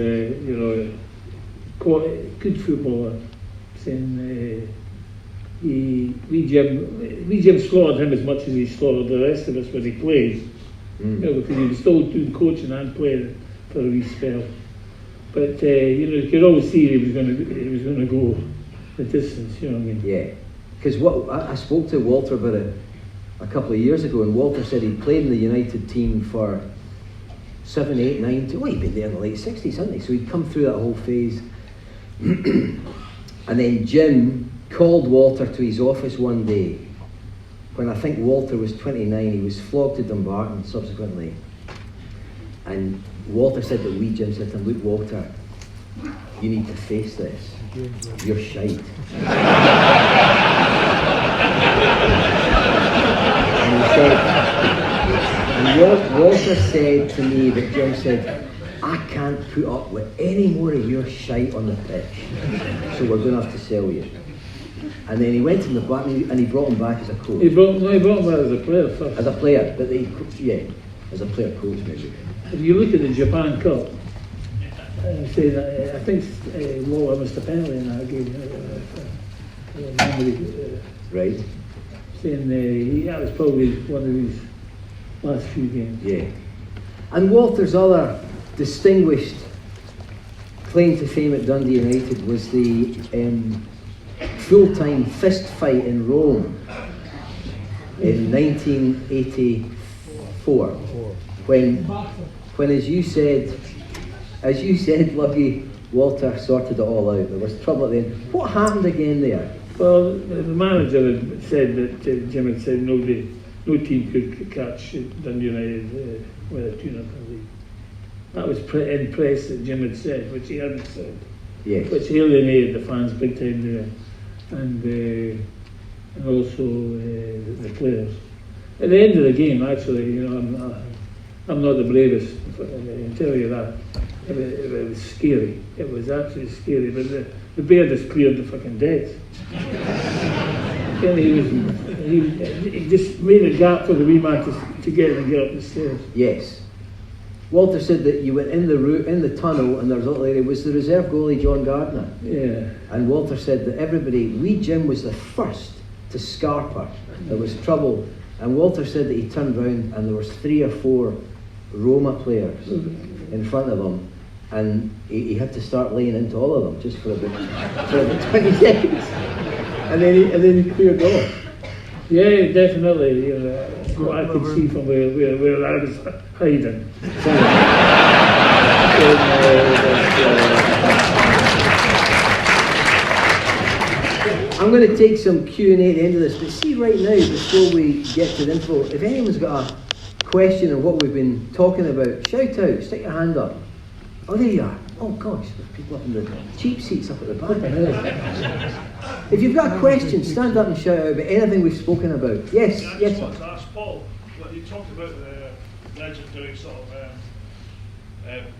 Speaker 5: good footballer. I'm saying, we Jim slaughtered him as much as he slaughtered the rest of us when he played. You know, because he was still doing coaching and playing for a wee spell. But you know, you could always see he was going to go the distance. You know what I mean?
Speaker 4: Yeah. Because what I spoke to Walter about it a couple of years ago, and Walter said he played in the United team for 7, 8, 9. Well, he'd been there in the late 60s, hadn't he? So he'd come through that whole phase. And then Jim called Walter to his office one day when I think Walter was 29. He was flogged to Dumbarton subsequently. And Walter said that Jim said to him, look, Walter, you need to face this. You're shite. And Walter said to me that Jim said, I can't put up with any more of your shite on the pitch, so we're going to have to sell you. And then he went in the back and he brought him back as a coach.
Speaker 5: He brought him back as a player first.
Speaker 4: As a player, but as a player coach maybe.
Speaker 5: If you look at the Japan Cup, say that I think Walter missed a penalty in that game.
Speaker 4: Right.
Speaker 5: Saying that was probably one of his last few games.
Speaker 4: Yeah. And Walter's other distinguished claim to fame at Dundee United was the full-time fist fight in Rome in 1984, when as you said, Luggy, Walter sorted it all out. There was trouble at the end. What happened again there?
Speaker 5: Well, the manager had said that Jim had said no team could catch Dundee United with a tune-up league. That was in press that Jim had said, which he hadn't said.
Speaker 4: Yes.
Speaker 5: Which alienated the fans big time there, and also the players. At the end of the game, actually, you know, I'm not the bravest, I can tell you that. It was scary. It was absolutely scary. But the bear just cleared the fucking decks. And he just made a gap for the wee man to get in and get up the stairs.
Speaker 4: Yes. Walter said that you went in the tunnel, and there was a little area. Was the reserve goalie John Gardner?
Speaker 5: Yeah.
Speaker 4: And Walter said that Jim was the first to scarper. There was trouble, and Walter said that he turned round and there was 3 or 4 Roma players in front of him, and he had to start laying into all of them just for about 20 seconds, and then he cleared off.
Speaker 5: Yeah, definitely. You know, what I could see from where I was hiding.
Speaker 4: I'm going to take some Q&A at the end of this, but see right now, before we get to the info, if anyone's got a question on what we've been talking about, shout out, stick your hand up. Oh, there you are. Oh gosh, there's people up in the cheap seats up at the back. If you've got a question, stand up and shout out about anything we've spoken about. Yes,
Speaker 6: I
Speaker 4: yes.
Speaker 6: just want to ask Paul, what you talked about the legendary sort of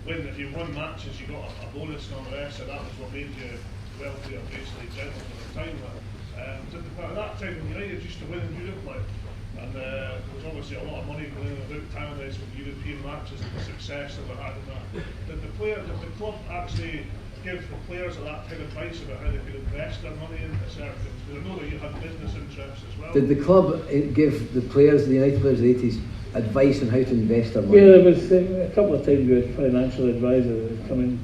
Speaker 6: when if you won matches you got a bonus and all the rest, and that was what made you wealthy or basically gentlemen at the time. At that time when United used to win in Europe, like, and there was obviously a lot of money going in and out Tannadice with European matches and the success that we had in that. Did the club actually give the players at that time advice about how they could invest their money in certain things? Because I know that you had business interests as well.
Speaker 4: Did the club give the United players of the 80s, advice on how to invest their money?
Speaker 5: Yeah, there was a couple of times we had financial advisors that come in,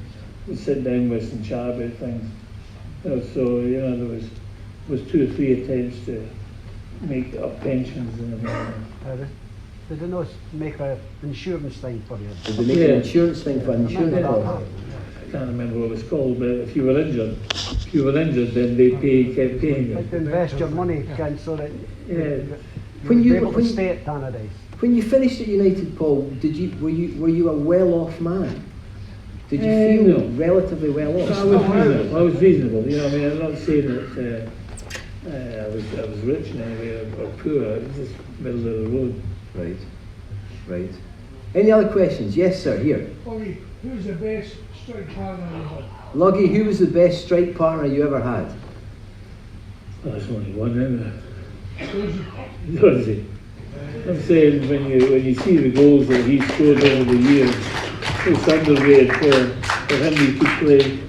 Speaker 5: would sit down with us and chat about things. So, you know, there was 2 or 3 attempts to make up pensions and everything.
Speaker 2: Did they not make an insurance thing for you?
Speaker 4: Did they make an insurance thing for an insurance policy?
Speaker 5: I can't remember what it was called, but if you were injured, then they kept paying you.
Speaker 2: Like to invest your money again so that
Speaker 4: When you
Speaker 2: able to stay at Tannadice.
Speaker 4: When you finished at United, Paul, were you a well-off man? Did you feel
Speaker 5: no.
Speaker 4: relatively well off?
Speaker 5: I was reasonable. You know, I mean, I'm not saying that I was rich in any way or poor. I was just middle of the road.
Speaker 4: Right. Any other questions? Yes, sir. Here.
Speaker 7: Luggy, who's the best strike partner you had?
Speaker 4: Luggy, who was the best strike partner you ever had?
Speaker 5: Well, there's only one, isn't there? Does he? I'm saying when you see the goals that he scored over the years, it's underrated for him. He could play.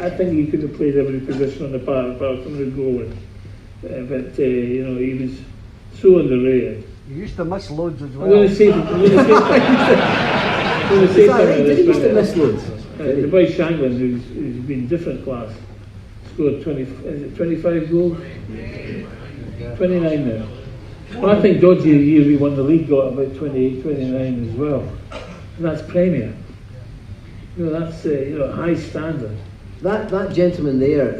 Speaker 5: I think he could have played every position on the park apart from the goalie. but you know, he was so underrated.
Speaker 2: You used to miss loads as
Speaker 5: I'm
Speaker 2: well.
Speaker 5: going to say,
Speaker 4: Is that right? Did he used to miss loads?
Speaker 5: the boy Shanklin, who's been different class, scored 25 goals? 29 now. Well, I think Dodgy, the year we won the league, got about 28, 29 as well. And that's Premier. You know, that's high standard.
Speaker 4: That gentleman there,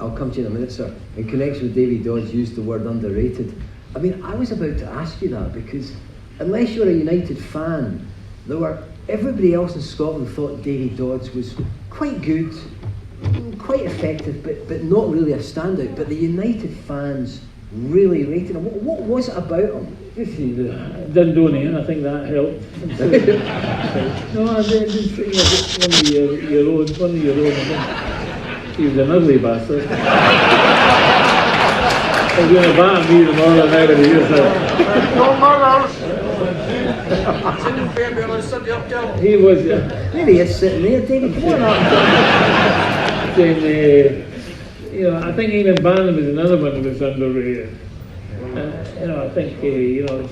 Speaker 4: I'll come to you in a minute, sir, in connection with Davy Dodds, used the word underrated. I mean, I was about to ask you that because unless you're a United fan, everybody else in Scotland thought Davy Dodds was quite good, quite effective, but not really a standout. But the United fans really rated him. What was it about him?
Speaker 5: He's Dundonian, I think that helped. No, I didn't think one of your own. He was an ugly bastard. He's going to batter me tomorrow night of the year, sir.
Speaker 7: No murders! Didn't Fairbairn on Sunday up there?
Speaker 5: He was,
Speaker 4: There he is sitting there, David. Come on up.
Speaker 5: saying, I think even Bannon was another one that was underrated. I think,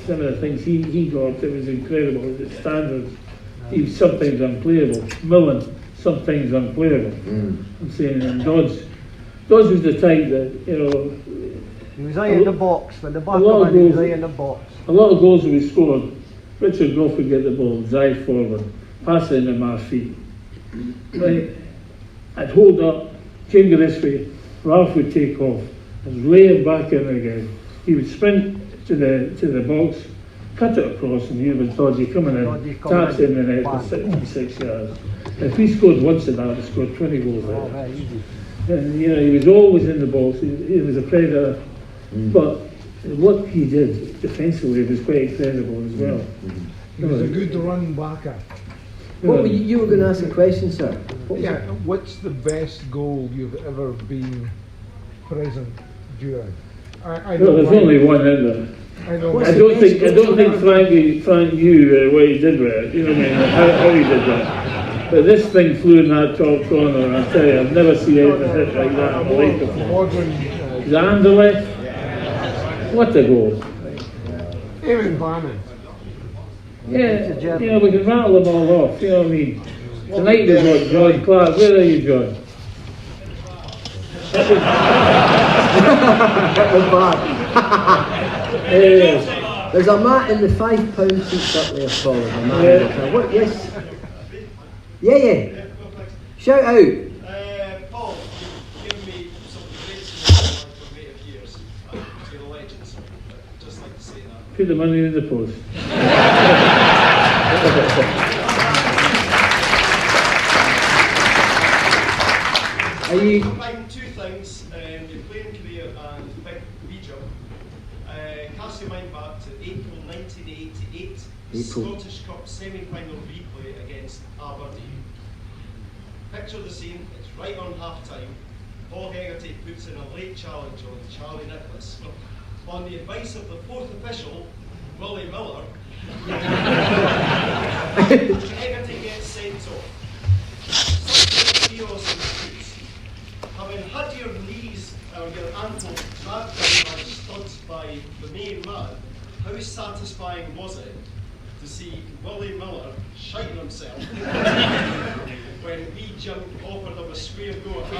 Speaker 5: some of the things he got, it was incredible. The standards, he was sometimes unplayable. Millen, sometimes unplayable. I'm saying, and Dodds was the type that,
Speaker 2: He was eye in the box. When the ball came in, he was eye in the box.
Speaker 5: a lot of goals that we scored, Richard Goff would get the ball, drive forward, pass it into my feet. Right? I'd hold up, change it this way, Ralph would take off, and lay it back in again. He would sprint to the box, cut it across, and here was Dodgy coming in, taps in the net for 66 yards. If we scored once of that, we scored 20 goals
Speaker 2: Oh,
Speaker 5: there.
Speaker 2: very easy.
Speaker 5: And he was always in the box. He was a predator, but what he did defensively was quite incredible as well.
Speaker 7: He was a good run backer.
Speaker 4: You were going to ask a question, sir.
Speaker 7: Yeah, what's the best goal you've ever been present during? I
Speaker 5: Well, there's only one in there.
Speaker 7: I know.
Speaker 5: I don't think Frank knew what he did with it. You know what I mean? How he did that. But this thing flew in that top corner, and I tell you, I've never seen anything hit like that in the league before.
Speaker 7: Modern,
Speaker 5: The Anderlecht, what a goal!
Speaker 7: Evan Bannon.
Speaker 5: Yeah, we can rattle them all off. You know what I mean? Tonight we've got John Clark. Where are you, John?
Speaker 4: That was bad. There's a mat in the £5 seats up there, Paul. There's a mat in the car. What? Yes. Yeah. Shout out.
Speaker 8: Paul, you've given me some great support for many years. You're a legend, so I'd just like to say that.
Speaker 5: Put the money in the post.
Speaker 4: Are you?
Speaker 8: Combine two things, your playing career and big jump. Cast your mind back to April 1988, Scottish Cup semi-final replay against Aberdeen. Picture the scene, it's right on half-time. Paul Hegarty puts in a late challenge on Charlie Nicholas. On the advice of the fourth official, Willie Miller, Hegarty gets sent off. Such chaos ensues. Having had your knees or your ankles dragged down by studs by the main man, how satisfying was it to see Willie Miller shite himself when we jumped offered him a square go at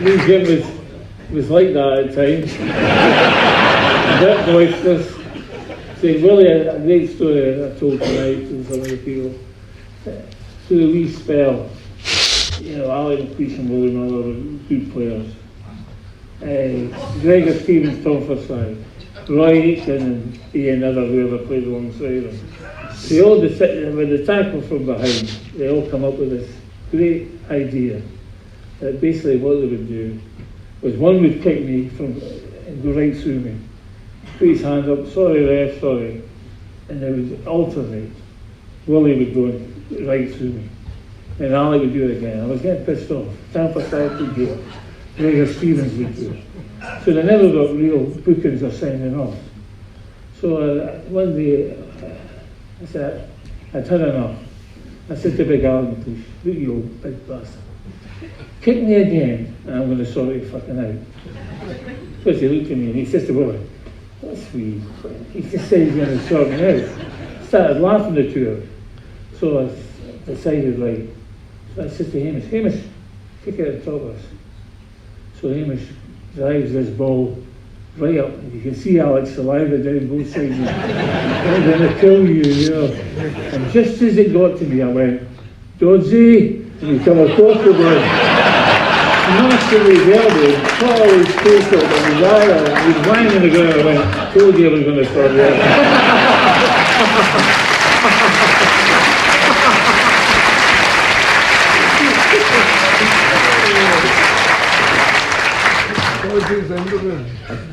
Speaker 5: New Jim was like that at times. A bit boisterous. See, Willie, a great story I told tonight to some of the people. Through a wee spell, Alan McLeish and Willie Miller were good players. Gregor Stevens, Tom Forsyth, Roy Aitken and Ian Other, who ever played alongside them. They all, with the tackle from behind, they all come up with this great idea that basically what they would do was one would kick me and go right through me. Put his hand up, sorry ref, sorry, and they would alternate. Willie would go right through me, and Ali would do it again. I was getting pissed off. Tom Forsyth would do it. Gregor Stevens would do it. So they never got real bookings or signing off. So one day I said, I'd had enough. I said to Big Alan, please, look you old big bastard. Kick me again, and I'm going to sort you fucking out. So he looked at me and he says to the boy, what's we? He just said he's going to sort me out. Started laughing the two of us. So I decided, like, so I said to Hamish, kick it at the top of us. So Hamish drives this ball right up. You can see Alex saliva down both sides. I'm going to kill you, you know. And just as it got to me, I went, Dodgy, and he come across the board. Masterly elbow, caught all his face up and his eye out, and he's whining on the ground. I went, told you I was going to start there.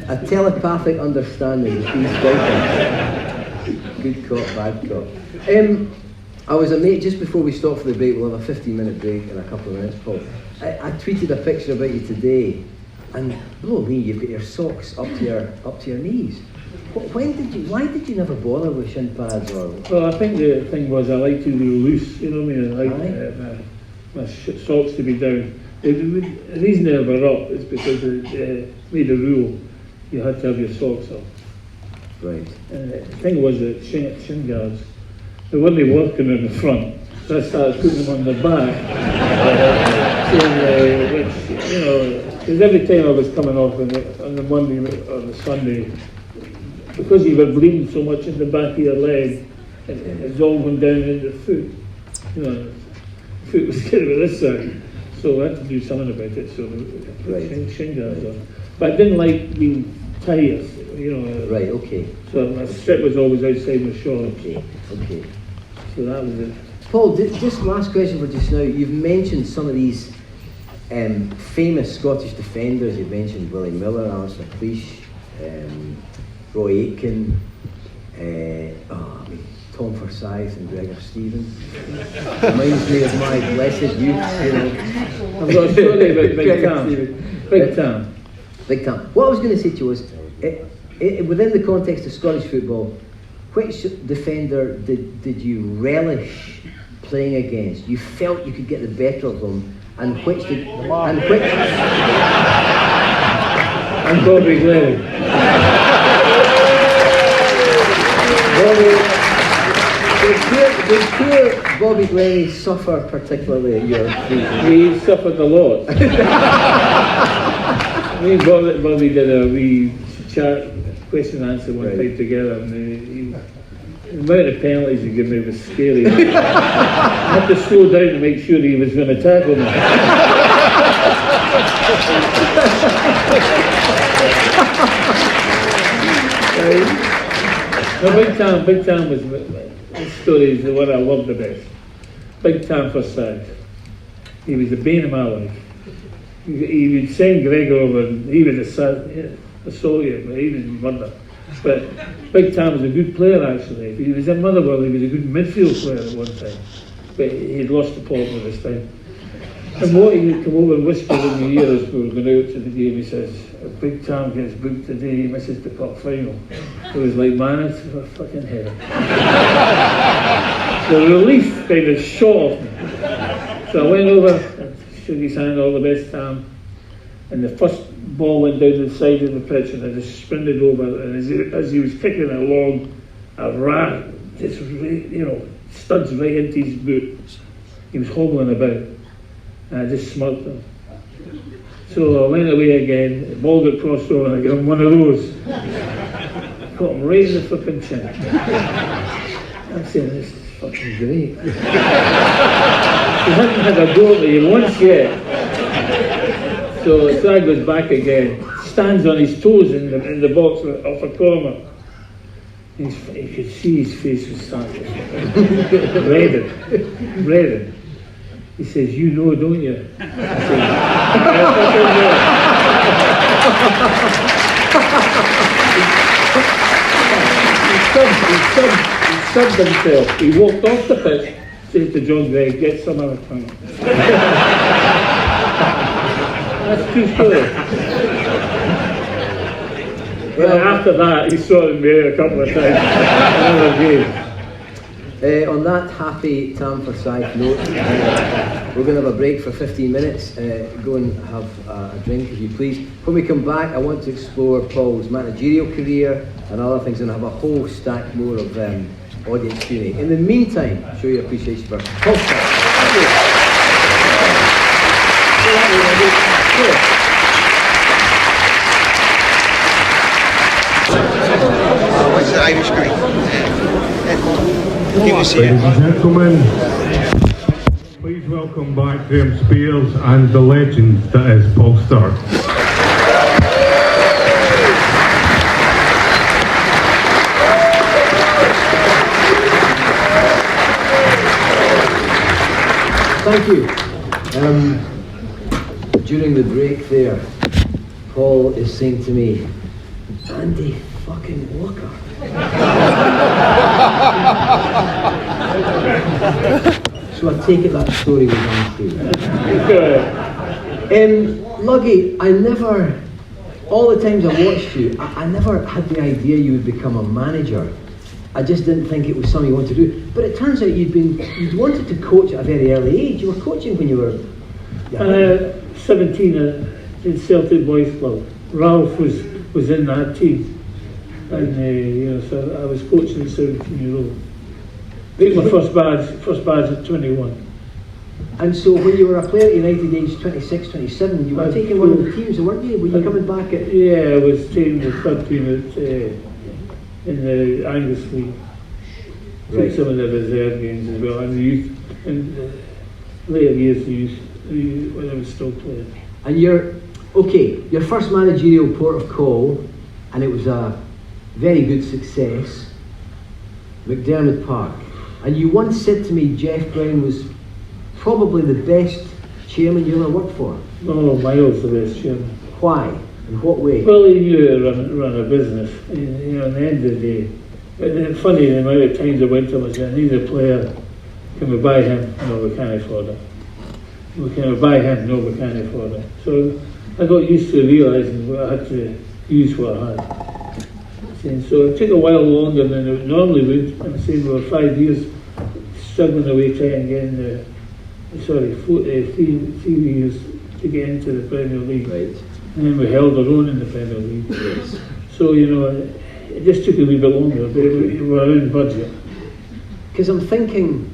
Speaker 4: A telepathic understanding of these guys. Good cop, bad cop. I was amazed, just before we stop for the break, we'll have a 15-minute break in a couple of minutes, Paul. I tweeted a picture about you today, and blow me, you've got your socks up to your knees. Why did you never bother with shin pads or?
Speaker 5: Well, I think the thing was I like to be loose, you know what I mean? I like my socks to be down. The reason they were up is because they made a rule you had to have your socks up.
Speaker 4: Right.
Speaker 5: The thing was that shin guards, they weren't working in the front, so I started putting them on the back. Which, you know, because every time I was coming off on the Monday or the Sunday, because you were bleeding so much in the back of your leg, it was all going down into the foot. You know, the foot was getting with this side. So I had to do something about it, so I put shin guards on. But I didn't like being tight, you know.
Speaker 4: Right, okay.
Speaker 5: So my strip was always outside my shorts.
Speaker 4: Okay.
Speaker 5: So that was it.
Speaker 4: Paul, just last question for just now. You've mentioned some of these famous Scottish defenders. You've mentioned Willie Miller, Alistair McLeish, Roy Aitken, Tom Forsyth and Gregor Stevens. Reminds me of my blessed youth, you know.
Speaker 5: I've got a story about Big Tam.
Speaker 4: What I was going to say to you was, within the context of Scottish football, which defender did you relish playing against? You felt you could get the better of them, and which did? And
Speaker 5: Bobby Glenn.
Speaker 4: Did poor Bobby Glennie suffer particularly at your feet?
Speaker 5: He suffered a lot. Me and Bobby did a wee chat, question and answer one time together, and the amount of penalties he gave me was scary. I had to slow down to make sure he was going to tackle me. Big Tam was, this story is the one I loved the best. Big Tam Forsyth. He was the bane of my life. He would send Gregor over, and he would assault you, but he didn't murder. But Big Tam was a good player actually. He was in Motherwell, he was a good midfield player at one time. But he'd lost the plot by this time. And what he would come over and whisper in my ear as we were going out to the game, he says, if Big Tam gets booked today, he misses the cup final. It was like, man, it's for fucking hell. The relief kind of shot off me. So I went over and shook his hand, all the best, Tam. And the first ball went down the side of the pitch, and I just sprinted over. And as he was kicking it along, I ran, just, studs right into his boot. He was hobbling about. And I just smirked him. So I went away again, the ball got crossed over, and I gave him one of those. Caught him right in the flipping chin. I'm saying, this is fucking great. He hadn't had a go at me once yet. So Sag goes back again, stands on his toes in the box off a corner. You could see his face was starting redden. He says, you know, don't you? I said, he subbed himself. He walked off the pitch, said to John Gregg, get some other time. That's true story. Well, after that, he sorted me out a couple of times. Another game.
Speaker 4: On that happy Tam Forsyth note, we're going to have a break for 15 minutes. Go and have a drink if you please. When we come back, I want to explore Paul's managerial career and other things, and have a whole stack more of audience Q&A. In the meantime, show your appreciation for Paul Sturrock.
Speaker 9: What's the Irish guy?
Speaker 3: Ladies and gentlemen, please welcome back Graham Spiers and the legend that is Paul Sturrock.
Speaker 4: Thank you. During the break there, Paul is saying to me, Andy fucking Walker. So I take it that story was untrue. Luggy, I never, all the times I watched you, I never had the idea you would become a manager. I just didn't think it was something you wanted to do. But it turns out you'd wanted to coach at a very early age. You were coaching when you were
Speaker 5: 17 in Celtic Boys Club. Ralph was in that team. And so I was coaching at 17-year-old. Took my first badge at 21.
Speaker 4: And so when you were a player at United age 26, 27, you were taking one of the teams, weren't you? Were you coming back at...
Speaker 5: Yeah, I was taking the third team in the Angus League. Took some of the reserve games as well, and the youth, and later years the youth, when I was still playing.
Speaker 4: And your first managerial port of call, and it was a very good success, McDermott Park. And you once said to me Jeff Brown was probably the best chairman you ever worked for.
Speaker 5: Oh, miles the best chairman.
Speaker 4: Why? In what way?
Speaker 5: Well, he knew how to run a business. At the end of the day. But funny, the amount of times I went to him and said, I need a player. Can we buy him? No, we can't afford it. Can we buy him? No, we can't afford it. So I got used to realising what I had to use what I had. And so it took a while longer than it normally would. I'm saying we were 5 years struggling away trying to get in the, 3 years to get into the Premier League.
Speaker 4: Right.
Speaker 5: And then we held our own in the Premier League.
Speaker 4: Yes.
Speaker 5: So, it just took a wee bit longer, but we were in budget.
Speaker 4: Because I'm thinking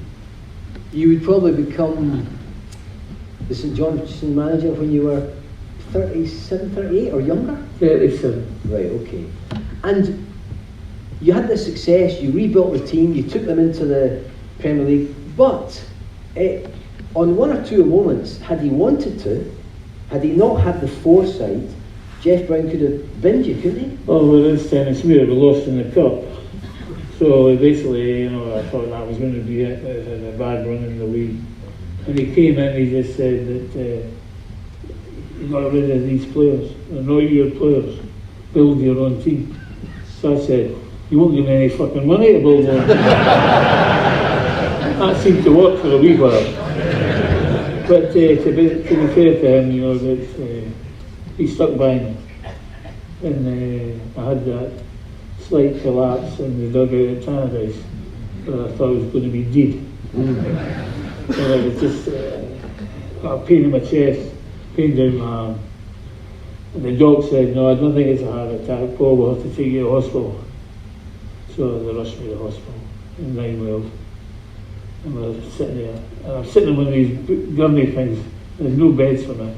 Speaker 4: you would probably become the St Johnstone manager when you were 37, 38 or younger?
Speaker 5: 37.
Speaker 4: Right, okay. And you had this success, you rebuilt the team, you took them into the Premier League, but on one or two moments, had he wanted to, had he not had the foresight, Jeff Brown could have binned you, couldn't he?
Speaker 5: Well, with this tennis, we lost in the cup. So basically, I thought that was going to be it. It was a bad run in the league. And he came in, he just said that you got rid of these players. They're not your players. Build your own team. So I said, you won't give me any fucking money to build one. That seemed to work for a wee while. But to be fair to him, that he stuck by me. And I had that slight collapse in the dugout at Tannadice, but I thought it was going to be dead. And it was just a pain in my chest, pain down my arm. And the doc said, no, I don't think it's a heart attack, Paul, we'll have to take you to hospital. So they rushed me to hospital in Ninewell. And I was sitting there, and I'm sitting in one of these gurney things, there's no beds for me.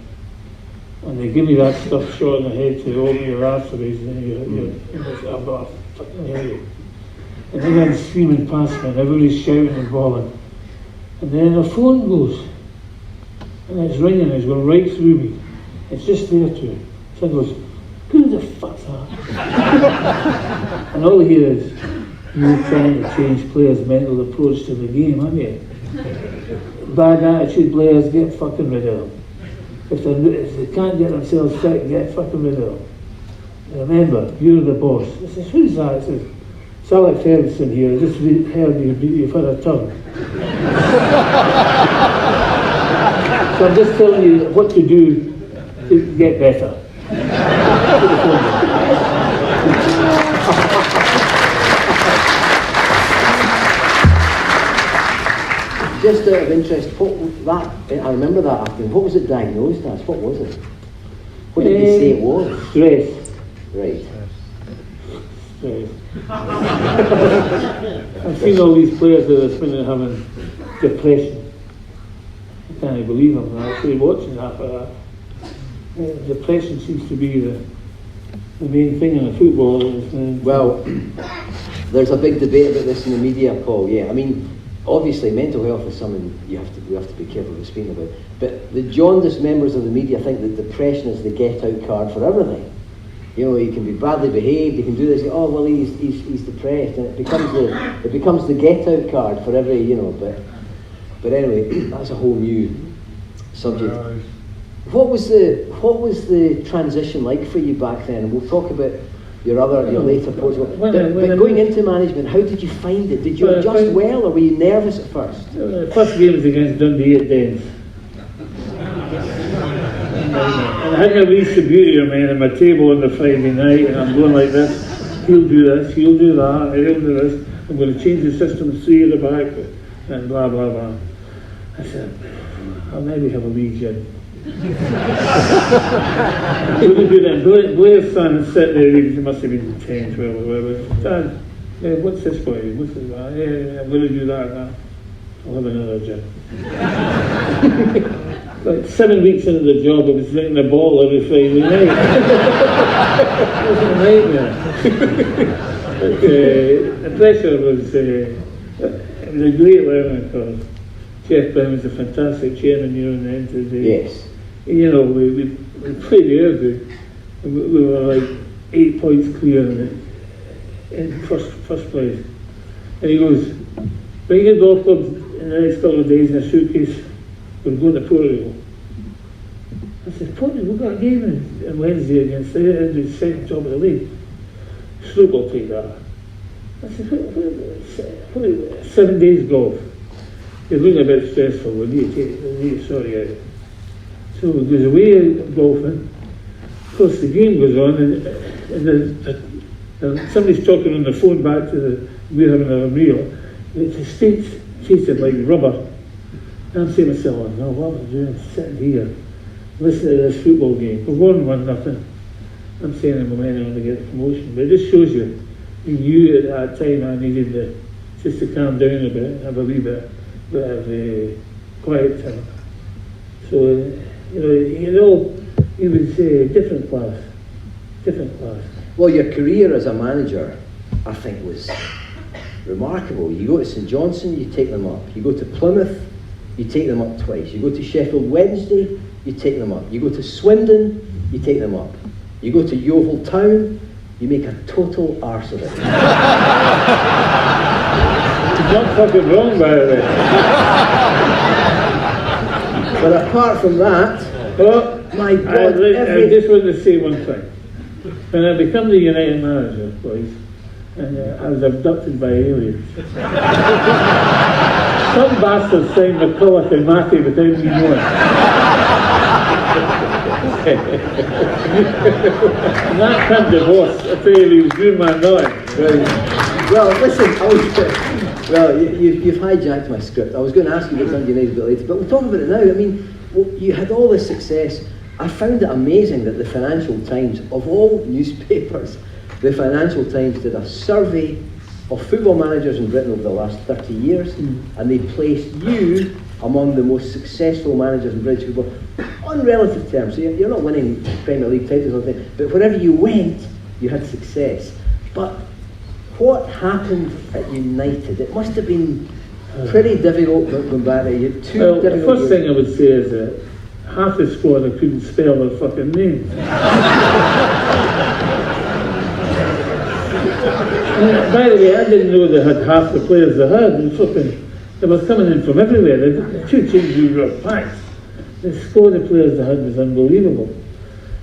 Speaker 5: And they give me that stuff shot in the head to open your arteries, and I've got a fucking headache. And then I'm screaming past me, and everybody's shouting and bawling. And then the phone goes, and it's ringing, it's going right through me. It's just there too. So it goes, who the fuck's that? And all I hear is, you're trying to change players' mental approach to the game, aren't you? Bad attitude players, get fucking rid of them. If they can't get themselves fit, get fucking rid of them. Remember, you're the boss. I says, who's that? I says, it's Alec Ferguson here. I just heard you've had a tongue. So I'm just telling you what to do to get better.
Speaker 4: Just out of interest, I remember that afternoon. What was it diagnosed as? What was it? What did they say it was?
Speaker 5: Stress.
Speaker 4: Right.
Speaker 5: Stress. I've seen all these players that are spending having depression. I can't believe I'm actually watching that. Depression seems to be the main thing in a football.
Speaker 4: Well, there's a big debate about this in the media, Paul. Yeah, I mean, obviously mental health is something we have to be careful of speaking about. But the jaundiced members of the media think that depression is the get-out card for everything. You know, you can be badly behaved, you can do this. Oh well, he's depressed, and it becomes the get-out card for every, you know. But anyway, that's a whole new subject. What was the transition like for you back then? And we'll talk about your later posts. But going into management, how did you find it? Did you adjust well, or were you nervous at first?
Speaker 5: First game was against Dundee at Dens. And I had a wee distributor man on my table on the Friday night, and I'm going like this. He'll do this, he'll do that, he'll do this. I'm going to change the system 3 at the back, and blah blah blah. I said, I'll maybe have a wee gin. Blair's son sat there, he must have been 10, 12 or whatever. Dad, what's this for you? What's this? Yeah, I'm going to do that now. I'll have another gin. Like 7 weeks into the job, I was drinking a bottle every Friday night. It was a nightmare. But the pressure was a great learning curve. Jeff Brown was a fantastic chairman, you know, in the end of the day.
Speaker 4: Yes.
Speaker 5: You know, we played the air group. We were like 8 points clear in first place. And he goes, bring your golf clubs in the next couple of days in a suitcase. We're going to Portugal. I said, Portugal, we've got a game on Wednesday against the second top of the league. Sloop will take that. I said, what 7 days golf? You're looking a bit stressful. We need to sort you out. So he goes away golfing. Of course, the game goes on, and somebody's talking on the phone back to we're having a meal. The state's tasted like rubber. And I'm saying to myself, oh, no, what am I doing? Sitting here, listening to this football game. We're 1-1-0. I'm saying I'm going to get the promotion. But it just shows you, he knew at that time I needed just to calm down a bit, have a wee bit of quiet time. So, he was different class.
Speaker 4: Well, your career as a manager, I think, was remarkable. You go to St Johnstone, you take them up. You go to Plymouth, you take them up twice. You go to Sheffield Wednesday, you take them up. You go to Swindon, you take them up. You go to Yeovil Town, you make a total arse of it.
Speaker 5: It's not fucking wrong, by the way.
Speaker 4: But apart from that, my God,
Speaker 5: I just want to say one thing. When I became the United manager, boys, and I was abducted by aliens. Some bastard signed McCulloch and Matty without me knowing. And that cunt divorce, I tell you, he was doing my noise.
Speaker 4: Right. Well, listen, you've hijacked my script. I was going to ask you about Dundee United a bit later, but we'll talk about it now. I mean, you had all this success. I found it amazing that the Financial Times, of all newspapers, the Financial Times did a survey of football managers in Britain over the last 30 years, and they placed you among the most successful managers in British football on relative terms. So you're not winning Premier League titles or anything, but wherever you went, you had success. But what happened at United? It must have been pretty difficult going back there. You had two
Speaker 5: well, the
Speaker 4: difficult
Speaker 5: first
Speaker 4: years.
Speaker 5: thing I would say is that half the squad I couldn't spell their fucking names. By the way, I didn't know they had half the players they had. They were coming in from everywhere. The two teams were packed. The squad of players they had was unbelievable.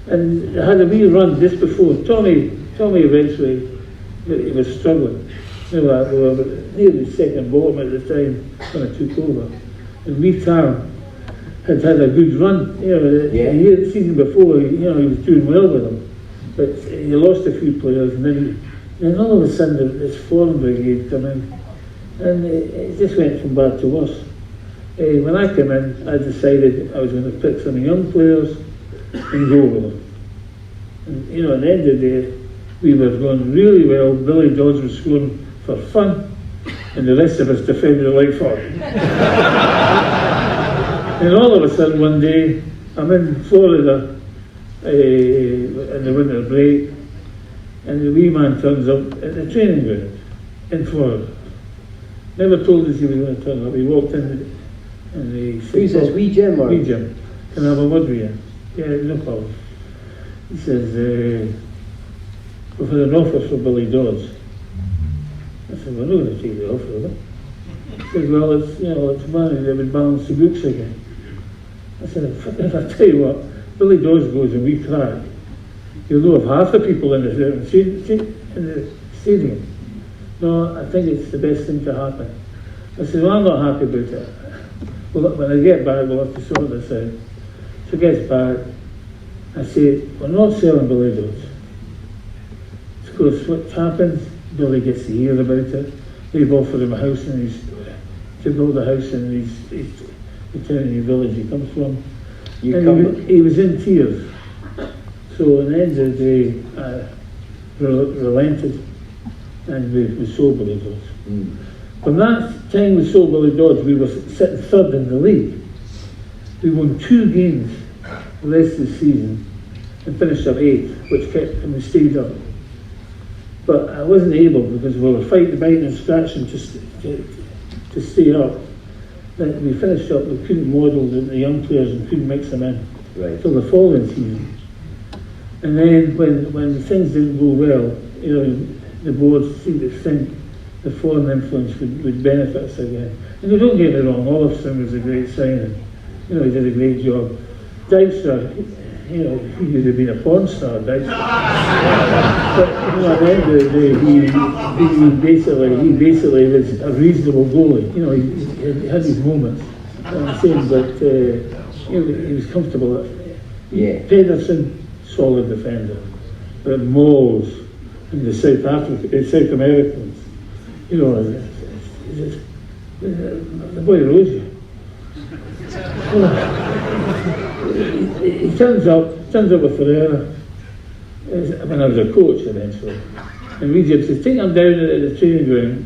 Speaker 5: And they had a wee run just before. Tommy eventually, he was struggling. They were nearly second bottom at the time when I took over. And wee Tam had a good run. You know, the season before, he was doing well with them. But he lost a few players, and then all of a sudden this foreign brigade come in, and it just went from bad to worse. when I came in, I decided I was going to pick some young players and go with them. And, you know, at the end of the day, we were going really well. Billy Dodds was scoring for fun, and the rest of us defended like fuck. And all of a sudden, one day, I'm in Florida in the winter break, and the wee man turns up at the training ground in Florida. Never told us he was going to turn up. He walked in and he said,
Speaker 4: Who's this, wee Jim? Or?
Speaker 5: Wee Jim. Can I have a word with you? Yeah, no problem. He says, we've had an offer for Billy Dodds. I said, we're not going to take the offer, are we? He says, well, it's, you know, it's money, they would balance the books again. I said, if I tell you what, Billy Dodds goes and we cry, you'll know of half the people in the stadium. No, I think it's the best thing to happen. I said, well, I'm not happy about it. Well, when I get back, we'll have to sort this out. So he gets back, I say, we're not selling Billy Dodds. Of course, what happens, Billy gets to hear about it. They've offered him a house to build a house in the town in the village he comes from. He was in tears. So at the end of the day, I relented and we sold Billy Dodds. From that time we sold Billy Dodds, we were sitting third in the league. We won 2 games the rest of the season and finished up 8th, which kept, and we stayed up. But I wasn't able, because we were fighting, biting and scratching to stay up. Then we finished up, we couldn't model the young players and couldn't mix them in till the following season. And then when things didn't go well, you know, the board seemed to think the foreign influence would benefit us again. And don't get me wrong, Olafson was a great signing. You know, he did a great job. Dykstra, you know, he could have been a porn star, Dykstra. But you know, at the end of the day, he basically was a reasonable goalie. You know, he had his moments. I'm saying, but you know, he was comfortable. Pedersen, solid defender. But Moles and the South Americans, you know, the boy knows you. He turns up with Ferreira when I was a coach eventually. And we just said, take him down at the training ground,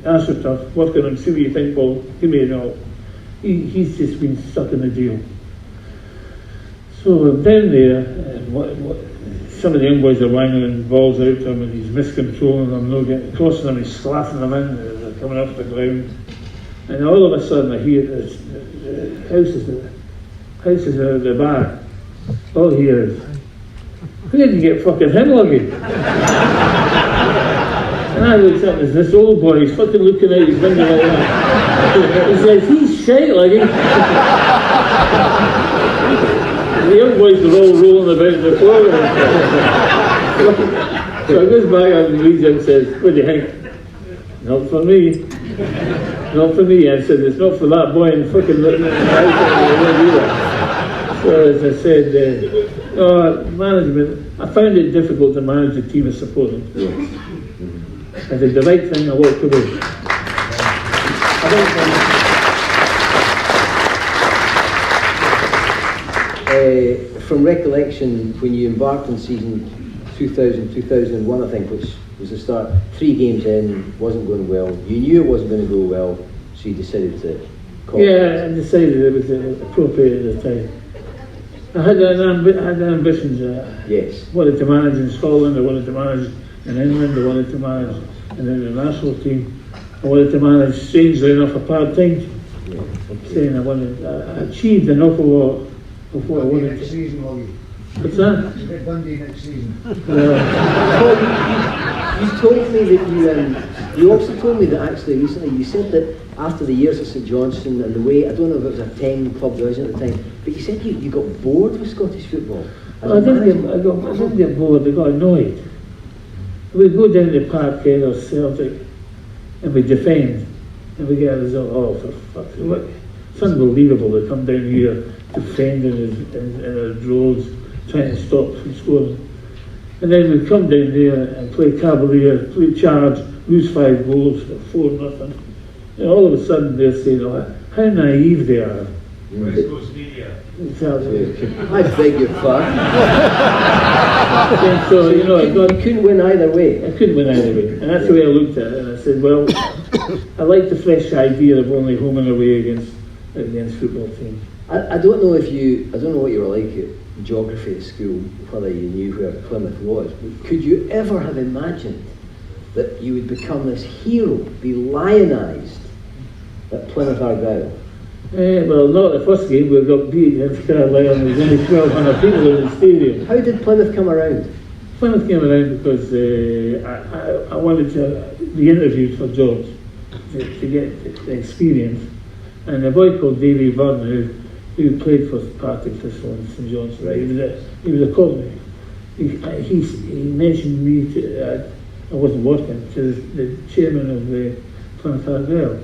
Speaker 5: AstroTurf, work on him, see what you think, Paul, give me a note. He's just been stuck in the deal. So I'm down there, some of the young boys are wangling balls out to him and he's miscontrolling them, no getting crossing them, he's slapping them in, they're coming off the ground. And all of a sudden I hear the houses at the back. All I hear is, who didn't get fucking him, Luggy? And I looked up, there's this old boy, he's fucking looking out his window like that. He says, he's shite, Luggy. The young boys were all rolling about the floor. So I goes back and reads and says, what do you think? Not for me. Not for me. I said, it's not for that boy and fucking looking at the house. So as I said, management, I found it difficult to manage a team of supporters. I did the right thing, I walked away.
Speaker 4: From recollection, when you embarked on season 2000-2001, I think, which was the start, 3 games in, wasn't going well. You knew it wasn't going to go well, so you decided to call it.
Speaker 5: Yeah, I decided it was appropriate at the time. I had ambitions.
Speaker 4: Yes.
Speaker 5: I wanted to manage in Scotland, I wanted to manage in England, I wanted to manage in the international team. I wanted to manage, strangely enough, a part-time team.
Speaker 4: Yeah,
Speaker 5: Saying I achieved an awful lot of what I wanted
Speaker 2: Next
Speaker 5: to.
Speaker 2: season, Luggy.
Speaker 5: What's that?
Speaker 2: Dundee next season.
Speaker 4: You told me that you also told me that actually recently you said that after the years at St Johnstone and the way, I don't know if it was a 10 club division at the time, but you said you got bored with Scottish football.
Speaker 5: I didn't get bored, I got annoyed. We go down to Parkhead or Celtic and we defend and we get a result. Oh, for fuck's sake. It's unbelievable they come down here defending in our droves, trying to stop from scoring. And then we come down there and play Cavalier, play charge, lose 5 goals, 4-0. And all of a sudden they're saying, oh, how naive they are.
Speaker 3: West Coast Media.
Speaker 5: Exactly.
Speaker 4: I beg your pardon.
Speaker 5: And so, you know,
Speaker 4: You couldn't win either way.
Speaker 5: I couldn't win either way. And that's the way I looked at it. And I said, well, I like the fresh idea of only home and away against football teams.
Speaker 4: I don't know what you were like at geography at school, whether you knew where Plymouth was, but could you ever have imagined that you would become this hero, be lionised at Plymouth Argyle?
Speaker 5: Well, not the first game. We got beat against Carlisle and there was only 1,200 people in the stadium.
Speaker 4: How did Plymouth come around?
Speaker 5: Plymouth came around because I wanted to be interviewed for jobs to get the experience. And a boy called Davy Byrne, who played for Partick Thistle and St John's, right. he was a cockney. He mentioned me to, I wasn't working, to the chairman of the Plymouth Argyle,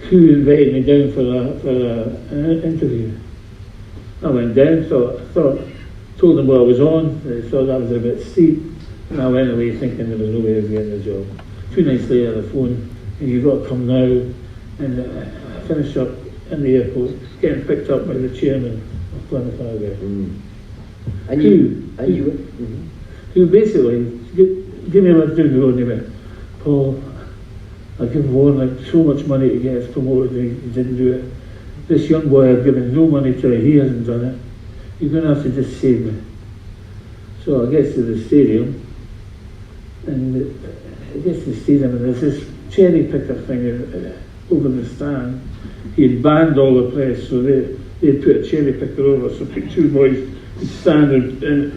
Speaker 5: who invited me down for an interview. I went down, told them what I was on. They thought that was a bit steep, and I went away thinking there was no way of getting the job. 2 nights later, the phone, and you've got to come now. And I finished up in the airport, getting picked up by the chairman of Plymouth Argyle. Who basically give me a lift down the road and he went, Paul, I give Warren so much money to get us promoted and he didn't do it. This young boy I've given no money to, he hasn't done it. You're going to have to just save me. So I get to the stadium, and there's this cherry picker thing over the stand. He had banned all the press, so they put a cherry picker over, so 2 boys would stand and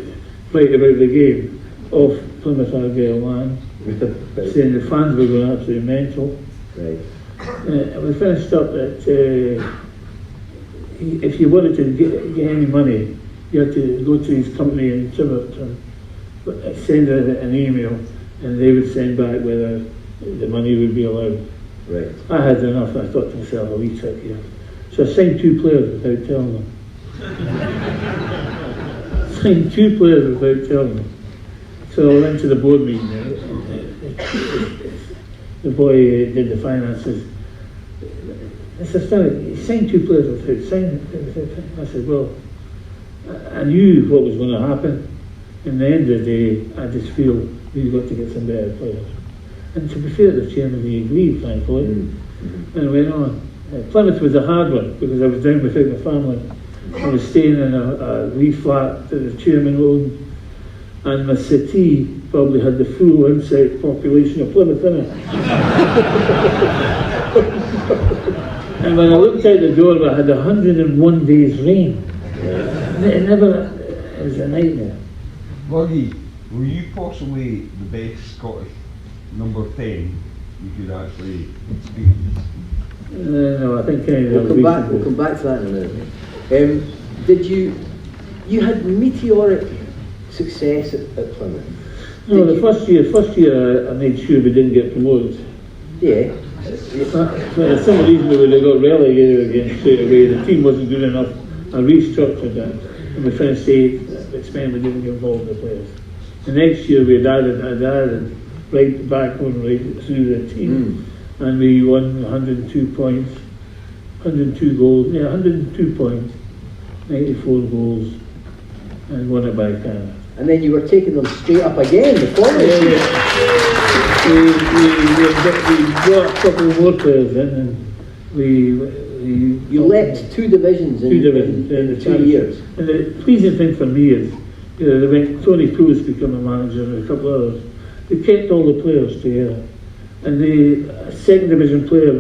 Speaker 5: write about the game off Plymouth Argyle land, saying the fans were going absolutely mental.
Speaker 4: Right.
Speaker 5: We finished up that if you wanted to get any money, you had to go to his company in Tiverton, send an email, and they would send back whether the money would be allowed.
Speaker 4: Right.
Speaker 5: I had enough. I thought to myself, a wee trick here. So I signed 2 players without telling them. Signed 2 players without telling them. So I went to the board meeting. The boy did the finances. I said, he signed 2 players without signing. I said, well, I knew what was going to happen. In the end of the day, I just feel we've got to get some better players. And to be fair to the chairman, he agreed, thankfully. And I went on. Plymouth was a hard one because I was down without my family. I was staying in a wee flat that the chairman owned, and my city probably had the full insect population of Plymouth in it. And when I looked out the door, I had 101 days rain. It was a nightmare.
Speaker 10: Luggy, were you possibly the best Scottish number 10 you could actually experience?
Speaker 5: No, I think
Speaker 4: we'll come back to that in a minute. Did you had meteoric success at Plymouth?
Speaker 5: No, the first year I made sure we didn't get promoted.
Speaker 4: Yeah.
Speaker 5: For some reason we would have got relegated again straight away. The team wasn't good enough. I restructured that, and we finished 8th. It's meant we didn't get involved in the players. The next year we added right back on right through the team, and we won 102 points, 102 goals, 102 points, 94 goals, and won it by Canada.
Speaker 4: And then you were taking them straight up again the following year.
Speaker 5: We got a couple more players in, and
Speaker 4: you leapt 2 divisions in 2 years.
Speaker 5: And the pleasing thing for me is, they went Tony Poulis became a manager and a couple others. They kept all the players together, and the 2nd division player,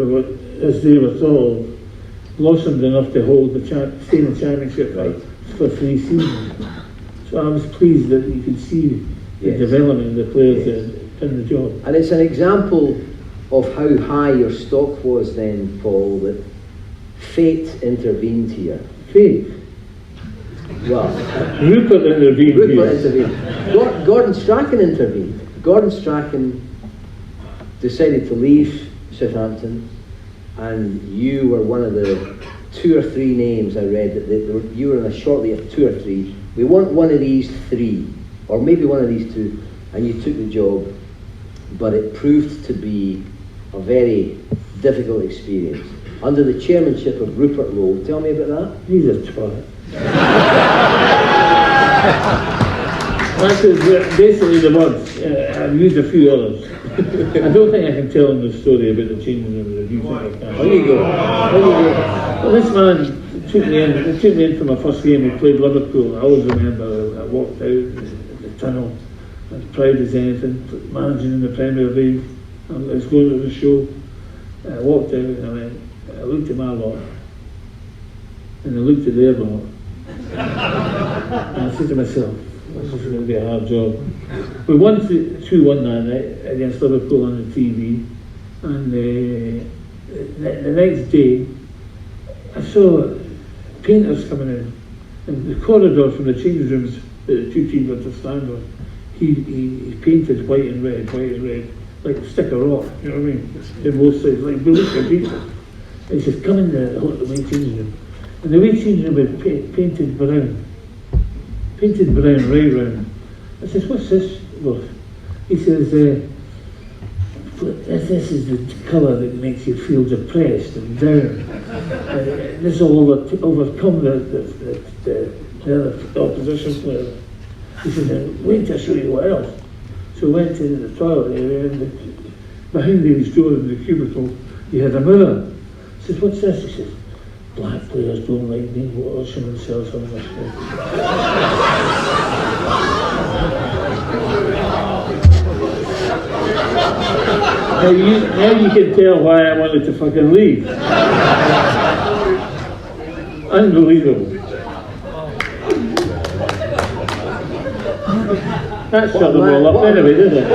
Speaker 5: as they were thought of, blossomed enough to hold stay in the championship for 3 seasons. So I was pleased that you could see the development of the players that done the job.
Speaker 4: And it's an example of how high your stock was then, Paul, that fate intervened here.
Speaker 5: Fate?
Speaker 4: Well,
Speaker 5: Rupert intervened.
Speaker 4: Gordon Strachan intervened. Gordon Strachan decided to leave Southampton, and you were one of the 2 or 3 names I read that you were in a short list of 2 or 3. We want one of these 3, or maybe one of these 2, and you took the job, but it proved to be a very difficult experience. under the chairmanship of Rupert Lowe. Tell me about that.
Speaker 5: He's a twat. That's basically the words. I've used a few others. I don't think I can tell him the story about the changing room. Do you think I can?
Speaker 4: There you go.
Speaker 5: Well, this man took me in for my first game. We played Liverpool. I always remember I walked out the tunnel, as proud as anything, managing in the Premier League. I was going to the show. I walked out and I looked at my lot, and I looked at their lot, and I said to myself, this is going to be a hard job. We won 2-1 that night against Liverpool on the TV, and the next day I saw painters coming in, and the corridor from the change rooms that the two teams had to stand on, he painted white and red, like a stick of rock, you know what I mean? In both sides, like bullets for people. And he says, come in the away changing room. And the away changing room was painted brown right round. I says, what's this? Well, he says, this is the colour that makes you feel depressed and down. This will overcome the other opposition player. He says, wait till I show you what else. So we went to the toilet area, and behind these doors in the cubicle, you had a mirror. I says, what's this? He says, black players don't like me washing themselves on this thing. Now you can tell why I wanted to fucking leave. Unbelievable. That shut them all up anyway, didn't it?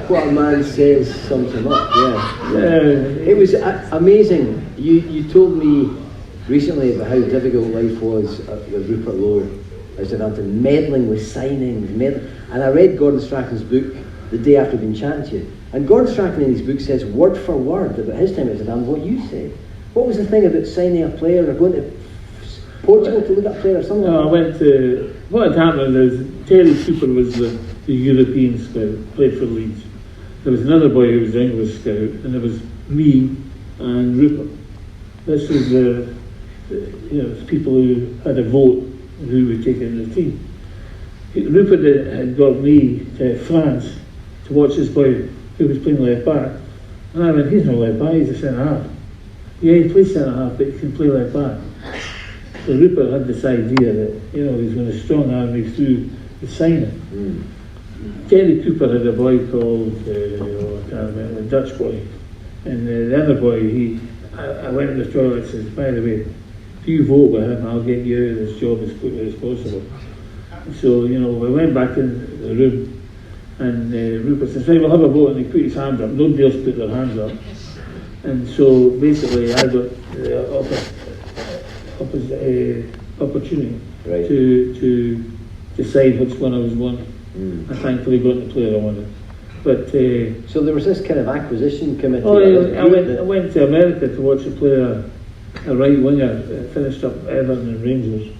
Speaker 4: What a man says sums him up, yeah. It was amazing. You told me recently about how difficult life was with Rupert Lowe as an anthem, meddling with signings, and I read Gordon Strachan's book the day after being chatting to you. And Gordon Strachan in his book says word for word about his time at Amsterdam what you said. What was the thing about signing a player or going to Portugal to look at a player or something?
Speaker 5: No, I went to, what had happened is Terry Cooper was the European scout, played for Leeds. There was another boy who was the English scout, and there was me and Rupert. This was the people who had a vote who would take in the team. Rupert had got me to France to watch this boy who was playing left back. And I went, he's not left back, he's a centre half. Yeah, he plays centre half, but he can play left back. So Rupert had this idea that, he was going to strong arm me through the signing. Terry Cooper had a boy called, I can't remember, a Dutch boy. And the other boy, I went in the toilet and says, by the way, if you vote with him, I'll get you out of this job as quickly as possible. So, we went back in the room, and Rupert says, right, we'll have a vote, and he put his hand up. Nobody else put their hands up. And so, basically, I got the opportunity to decide which one I was wanting. I thankfully got the player I wanted. But
Speaker 4: so there was this kind of acquisition committee.
Speaker 5: I went to America to watch a player, a right winger, finished up Everton and Rangers.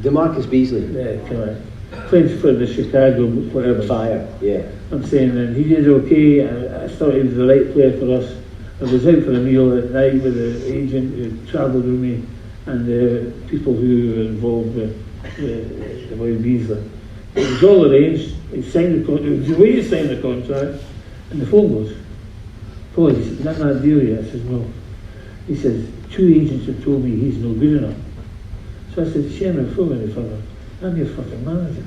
Speaker 4: DeMarcus Beasley.
Speaker 5: Yeah, correct. Playing for the Chicago whatever.
Speaker 4: Fire. Yeah.
Speaker 5: I'm saying, and he did okay. I thought he was the right player for us. I was out for a meal at night with the agent who travelled with me and the people who were involved with the boy Beasley. It was all arranged. He signed the contract. It was the way you signed the contract, and the phone goes, Paul, he said, not that deal yet. I said, no. He says, 2 agents have told me he's no good enough. So I said, shame and fool any further. I'm your fucking manager.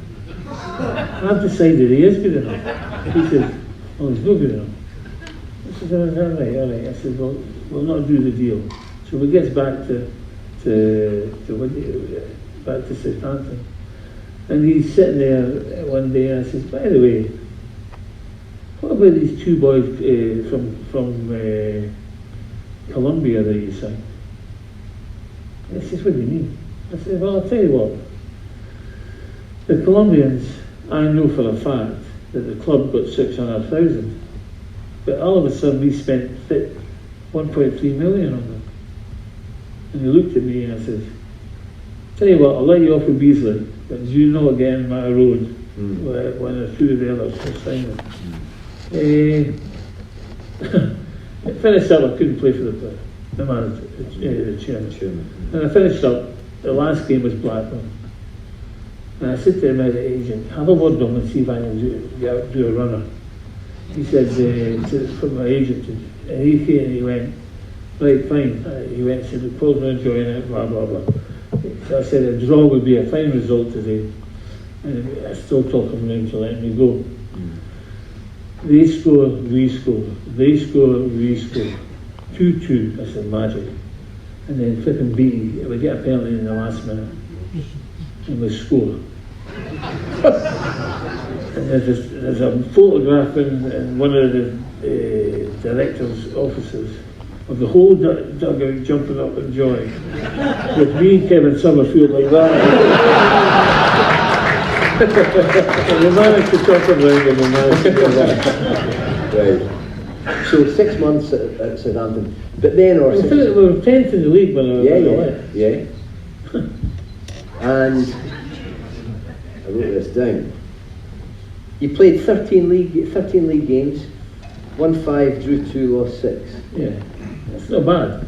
Speaker 5: I've decided he is good enough. He says, oh, he's no good enough. I said, all right. I said, well, we'll not do the deal. So we get back to Southampton. And he's sitting there one day and I says, by the way, what about these 2 boys from Colombia that you signed? And he says, what do you mean? I said, well, I'll tell you what. The Colombians, I know for a fact that the club got 600,000. But all of a sudden we spent 1.3 million on them. And he looked at me and I said, tell you what, I'll let you off with Beasley, but you know again my road when the 2 of the others were signing. Finished up, I couldn't play for the manager, the chairman. And I finished up, the last game was Blackburn. And I said to my agent, have a word with him and see if I can do a runner. He said, for my agent, and he came and he went, right, fine. He went and said, Paul's not enjoying it, blah, blah, blah. So I said, a draw would be a fine result today. And I still talk him around to let me go. They score, we score. They score, we score. 2-2, I said, magic. And then flipping Beattie, we get a penalty in the last minute. And we score. And there's a photograph in one of the director's offices of the whole dugout jumping up in joy. With me and Kevin Summerfield like that. And we managed to talk around and we managed to go back.
Speaker 4: Right. So 6 months at Southampton, but then or
Speaker 5: I think we were 10th in the league when I left.
Speaker 4: Yeah. And I wrote this down. You played 13 league games, won 5, drew 2, lost 6.
Speaker 5: Yeah, that's not bad.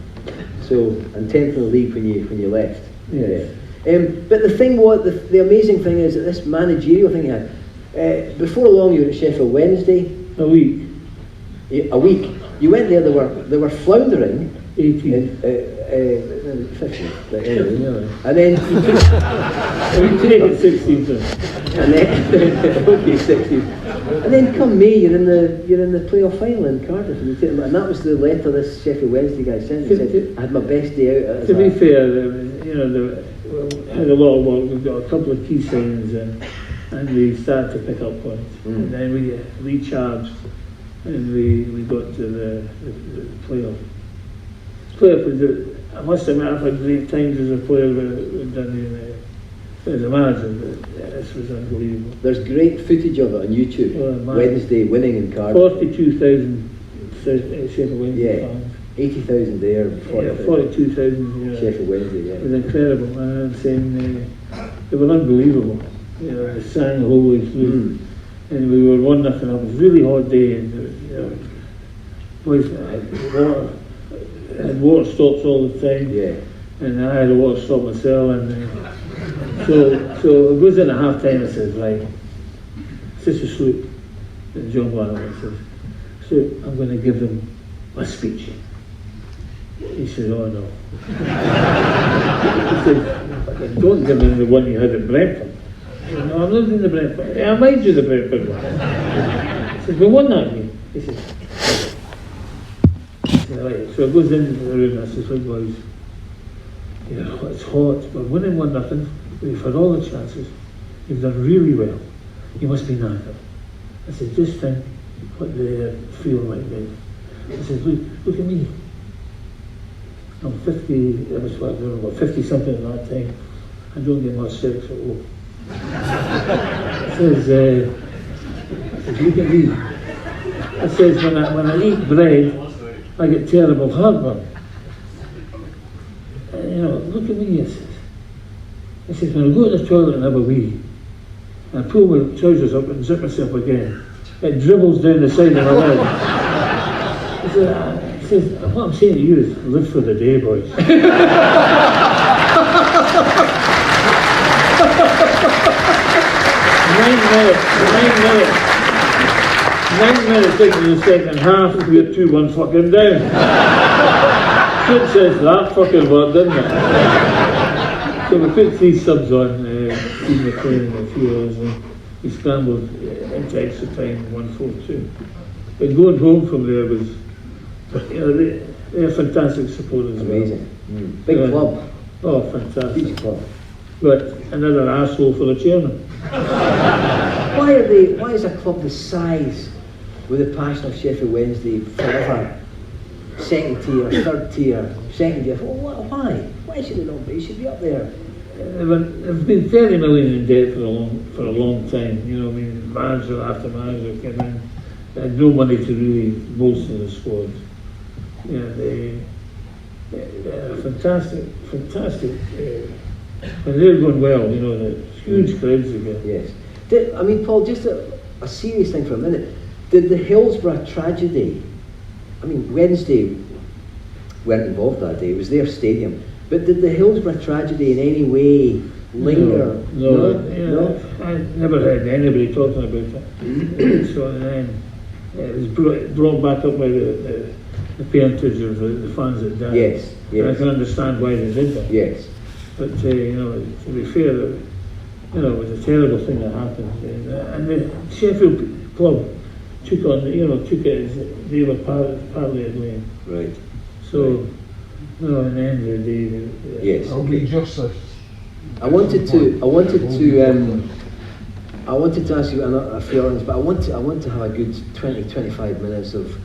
Speaker 4: So, and 10th in the league when you left.
Speaker 5: Yeah.
Speaker 4: But the thing was, the amazing thing is that this managerial thing you had. Before long, you were at Sheffield Wednesday.
Speaker 5: A week.
Speaker 4: A week. You went there. They were floundering.
Speaker 5: 18.
Speaker 4: 50. But anyway. And then
Speaker 5: we take it 16.
Speaker 4: And then okay, 16. And then come May, you're in the playoff final in Cardiff, and that was the letter this Sheffield Wednesday guy sent. He said, I had my best day out.
Speaker 5: To be fair, we had a lot of work. We've got a couple of key signings and we started to pick up points. And then we recharged and we got to the playoff. Playoff was, I must admit, I've had great times as a player with Dundee as a manager, but this was unbelievable.
Speaker 4: There's great footage of it on YouTube. Wednesday winning in Cardiff.
Speaker 5: 42,000 Sheffield Wednesday fans.
Speaker 4: 80,000 there.
Speaker 5: 42,000.
Speaker 4: Sheffield Wednesday. Yeah.
Speaker 5: It was incredible. I'm saying they were unbelievable. They sang the whole way through, and we were 1-0 up. It was a really hot day, and boys had water stops all the time.
Speaker 4: Yeah.
Speaker 5: And I had a water stop myself, and so it goes in at half time. I says, right, Sister Sloop, and John Blanton says, so I'm going to give them a speech. He said, oh no. He said, don't give them the one you had at Brentford. I said, no, I'm not doing the Brentford. Yeah, I might do the Brentford one. He said, we won that game. He said, right. So it goes into the room and I says, right boys, it's hot, we're winning 1-0, we've had all the chances, you've done really well, you must be knackered. I said, just think what the feel like then. I said, look at me. I'm 50, I was 50 something at that time. I don't get much sex at all. I says, look at me. I says, when I eat bread, I get terrible heartburn. Look at me, I says. I says, when I go to the toilet and have a wee, and I pull my trousers up and zip myself again, it dribbles down the side of my leg. He says, what I'm saying to you is, live for the day, boys. 9 minutes into the second half, we're 2-1 fucking down. Shit says that fucking word, didn't it? So we put 3 subs on, Steve McLean and a few others, and we scrambled into extra time, 1-4-2. But going home from there was, they're fantastic supporters.
Speaker 4: Amazing. Big club.
Speaker 5: Oh, fantastic.
Speaker 4: Huge club.
Speaker 5: But another asshole for the chairman.
Speaker 4: Why is a club the size, with the passion of Sheffield Wednesday, forever second tier, third tier, second tier? Why? Why should it not be? It should be up there.
Speaker 5: They've been 30 million in debt for a long time. Manager after manager came in. They had no money to really bolster the squad. They're fantastic. When they're going well, the huge crowds they get.
Speaker 4: Yes. Paul, just a serious thing for a minute. Did the Hillsborough tragedy, I mean, Wednesday weren't involved that day, it was their stadium, but did the Hillsborough tragedy in any way linger?
Speaker 5: No. I never heard anybody talking about it. So then it was brought back up by the parentage of the fans that died.
Speaker 4: Yes.
Speaker 5: And I can understand why they did that.
Speaker 4: Yes.
Speaker 5: But to be fair, it was a terrible thing that happened. And the Sheffield club took it as they were partly to blame.
Speaker 4: Right.
Speaker 5: So, at the end of the day,
Speaker 4: yes.
Speaker 7: I'll be justice.
Speaker 4: I wanted to ask you a few others, but I want to have a good 20-25 minutes of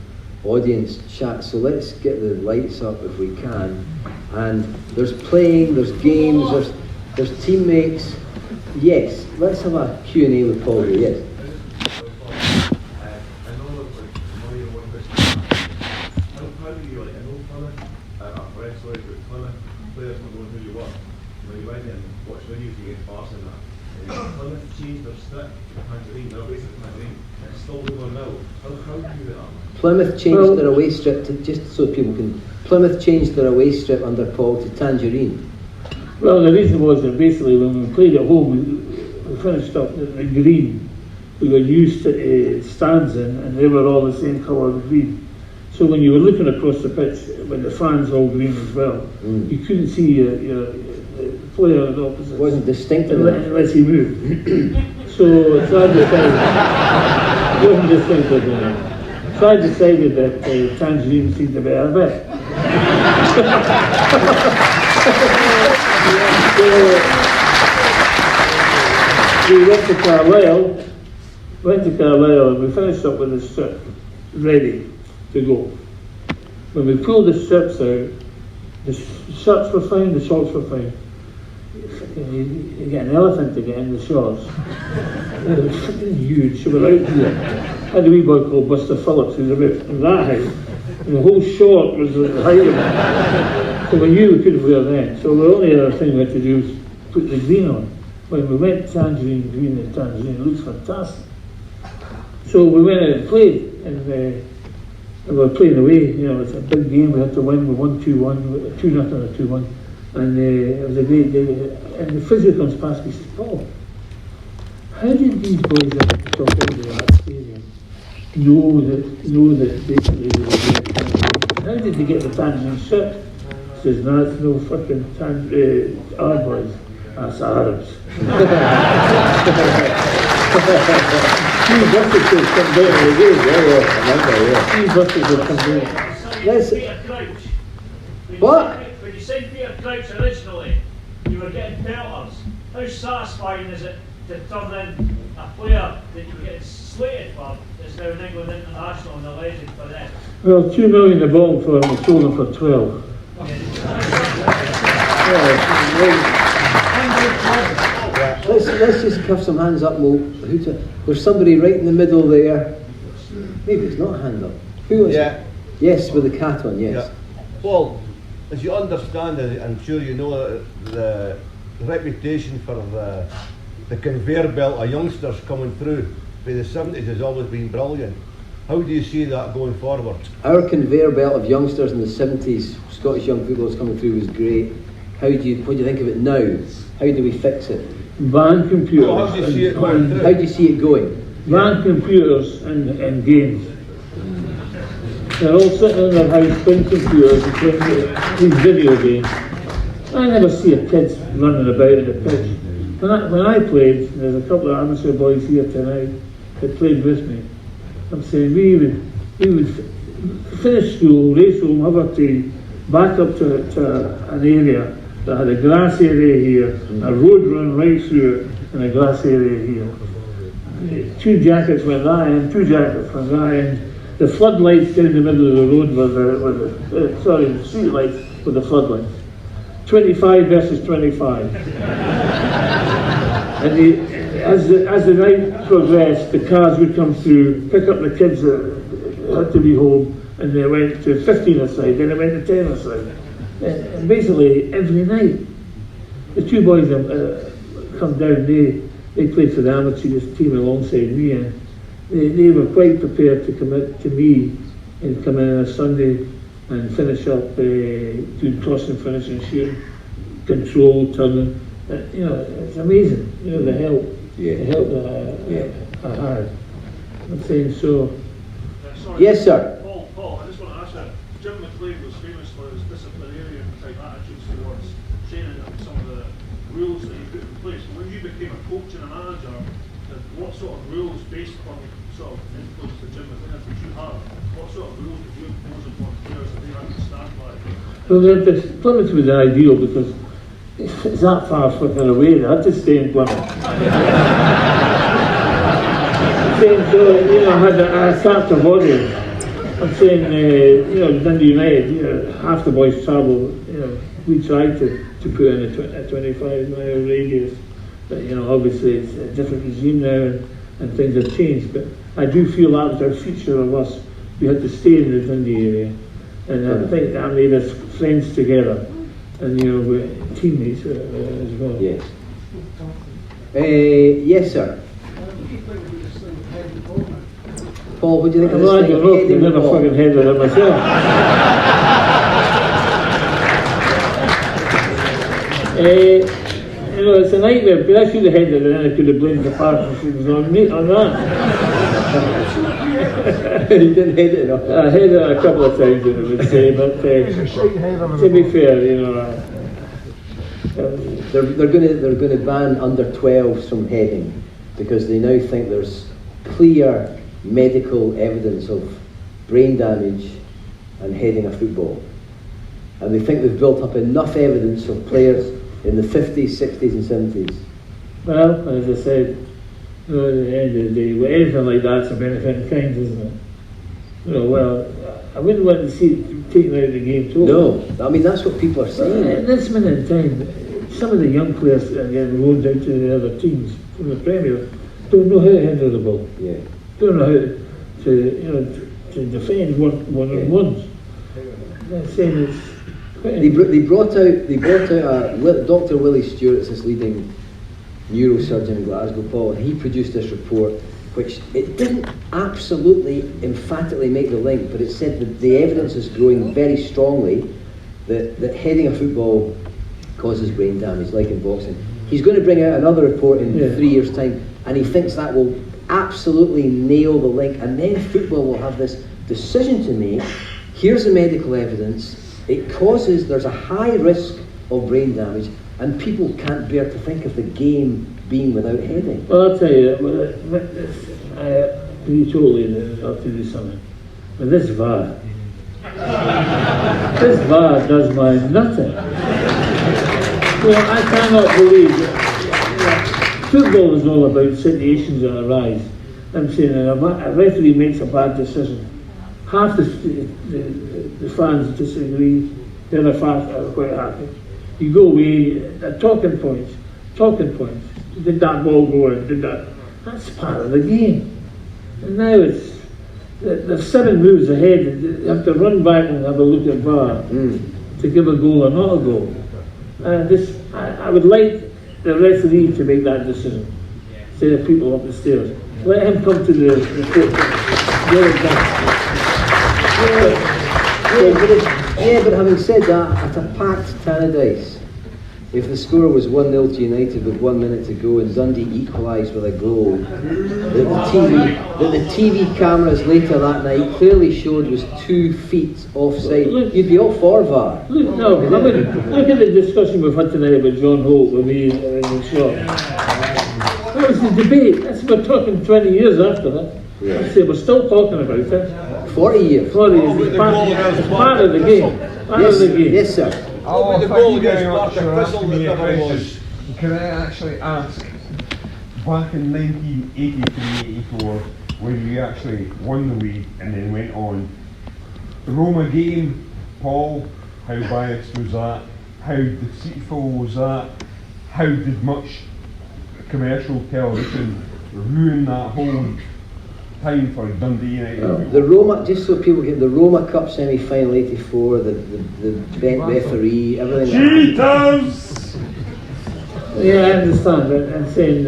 Speaker 4: audience chat. So let's get the lights up if we can. And there's playing, there's games, there's teammates. Yes, let's have a Q&A with Paul here. Yes.
Speaker 11: Players not knowing who you were. When you went in and watched videos against Barcelona, Plymouth changed their stick to Tangerine, their away strip to Tangerine. It's still going on now. How do you do that?
Speaker 4: Plymouth changed their away strip to, just so people can, Plymouth changed their away strip under Paul to Tangerine.
Speaker 5: Well, the reason was that basically when we played at home, we finished up in the green. We got used to stands in, and they were all the same colour of green. So when you were looking across the pitch, when the fans all green as well, you couldn't see your player at opposite.
Speaker 4: It wasn't distinctive enough.
Speaker 5: Unless he moved. So it wasn't distinctive enough. So I decided that Tangerine seemed a better bet. So we went to Carlisle and we finished up with the strip ready to go. When we pulled the strips out, the shirts were fine, the shorts were fine. You get an elephant to get in the shorts. They were fucking huge, so we're out here. I had a wee boy called Buster Phillips who was about that height, and the whole short was the height of it. So we knew we couldn't wear them. So the only other thing we had to do was put the green on. When we went Tangerine, green and Tangerine, it looks fantastic. So we went out and played, and we were playing away. It's a big game. We had to win. We won 2-1, 2-0 or 2-1, and it was a great day. And the physio comes past me and says, "Paul, how did these boys at the top end of that stadium know that basically they were there? How did they get the Tangerine shirt?" He says, "No, it's no fucking our boys. That's Arabs." These buses will come down the game. These buses will come down.
Speaker 4: What?
Speaker 6: When you signed Peter Crouch originally, you were getting pelters. How satisfying is it to turn in a player that you were getting slated for that's now in England International and a legend for them?
Speaker 5: Well, $2 million the bottom for him, we sold him for 12.
Speaker 4: Let's just cuff some hands up, Mo. There's somebody right in the middle there. Maybe it's not a hand up. Who was it? Yes, with the cat on, yes.
Speaker 12: Yeah. Well, as you understand, I'm sure you know the reputation for the conveyor belt of youngsters coming through by the 70s has always been brilliant. How do you see that going forward?
Speaker 4: Our conveyor belt of youngsters in the 70s, Scottish young footballers coming through, was great. What do you think of it now? How do we fix it?
Speaker 5: Van computers.
Speaker 12: Well, how do you see it going through?
Speaker 4: How do you see it going?
Speaker 5: Van computers and games. They're all sitting in their house playing computers and playing these video games. I never see a kids running about in the pitch. When I played, there's a couple of amateur boys here tonight that played with me. I'm saying we would finish school, race home, have our tea, back up to an area that had a grass area here, a road run right through it, and a grass area here. 2 jackets went that end, 2 jackets went that end. The floodlights down the middle of the road were the street lights with the floodlights. 25 versus 25. And as the night progressed, the cars would come through, pick up the kids that had to be home, and they went to 15 aside, then they went to 10 aside. And basically, every night, the 2 boys come down, they played for the amateurs team alongside me, and they were quite prepared to commit to me and come in on a Sunday and finish up doing crossing, finishing, shooting, control, turning. You know, it's amazing. You know, the help that I had. I'm saying so.
Speaker 6: Sorry,
Speaker 4: Yes, sir.
Speaker 6: Paul, I just want to ask you, Jim McLean was famous for his disciplinarian type attitudes towards training and some of the rules that he put in place. When you became a coach and a manager, what sort of rules based on sort of influence that Jim McLean did you have? What sort of rules did you impose upon players that they had to stand by?
Speaker 5: Well, the Plymouth was ideal because it's that far fucking away. They had to stay in Plymouth. Saying so, you know, I had a captive audience. I'm saying, you know, Dundee United, you know, half the boys travel, you know, we tried to put in a 25-mile radius, but, you know, obviously it's a different regime now and things have changed, but I do feel that was our future of us. We had to stay in the Dundee area, and I think that made us friends together, and, you know, we're teammates as well.
Speaker 4: Yes. Yes, sir. Paul, what do you think
Speaker 5: Well, I
Speaker 4: of this
Speaker 5: don't know,
Speaker 4: thing?
Speaker 5: I've never fucking headed it myself. You know, it's a nightmare, but I should have headed it and I could have blamed the partnership on me, on that.
Speaker 4: You didn't head it off.
Speaker 5: I headed it a couple of times, I would say, but to be fair, you know,
Speaker 4: they're going to ban under 12s from heading because they now think there's clear medical evidence of brain damage and heading a football, and they think they've built up enough evidence of players in the 50s, 60s and 70s.
Speaker 5: well, as I said, you know, at the end of the day, well, anything like that's a benefit in kind, isn't it? You know, well, I wouldn't want to see it taken out of the game totally.
Speaker 4: No, I mean that's what people are saying.
Speaker 5: At this minute in time, some of the young players that are getting loaned out to the other teams from the Premier don't know how to handle the ball.
Speaker 4: Yeah.
Speaker 5: Don't know how to you know, to defend one-on-ones. I'm saying it's quite
Speaker 4: They brought out Dr. Willie Stewart's this leading neurosurgeon in Glasgow, Paul, and he produced this report which it didn't absolutely emphatically make the link, but it said that the evidence is growing very strongly that heading a football causes brain damage, like in boxing. He's going to bring out another report in 3 years' time, and he thinks that will absolutely nail the link, and then football will have this decision to make. Here's the medical evidence. It causes, there's a high risk of brain damage, and people can't bear to think of the game being without heading.
Speaker 5: Well, I'll tell you, I'll have to do something. But this VAR does my nothing. Well, I cannot believe that football is all about situations that arise. I'm saying that a referee makes a bad decision. Half the fans disagree, the other fans are quite happy. You go away, talking points. Did that ball go in? Did that? That's part of the game. And now it's, there's 7 moves ahead. You have to run back and have a look at VAR to give a goal or not a goal. I would like the referee to make that decision. Say the people up the stairs. Let him come to the court. Get it done.
Speaker 4: But having said that, at a packed Tannadice, if the score was 1-0 to United with 1 minute to go and Dundee equalised with a goal, that the TV cameras later that night clearly showed was 2 feet offside, you'd be all for VAR.
Speaker 5: Look at the discussion we've had tonight about John Holt with me in the shop. That was the debate. We're talking 20 years after that.
Speaker 4: Yeah.
Speaker 5: I say we're still talking about it.
Speaker 4: 40 years.
Speaker 5: 40 years. It's part of the game.
Speaker 4: Yes, sir.
Speaker 7: Oh,
Speaker 12: the
Speaker 7: thank
Speaker 12: goal
Speaker 7: you very
Speaker 12: against
Speaker 7: much for
Speaker 12: Partick
Speaker 7: asking me a
Speaker 12: Thistle,
Speaker 7: question.
Speaker 12: was.
Speaker 10: Can I actually ask, back in 1983-84, when you actually won the league and then went on, the Roma game, Paul, how biased was that? How deceitful was that? How did much commercial television ruin that whole time for Dundee United?
Speaker 4: The Roma, just so people get the Roma Cup semi-final '84, the bent referee, everything.
Speaker 10: Cheaters!
Speaker 5: Yeah, I understand. I'm saying,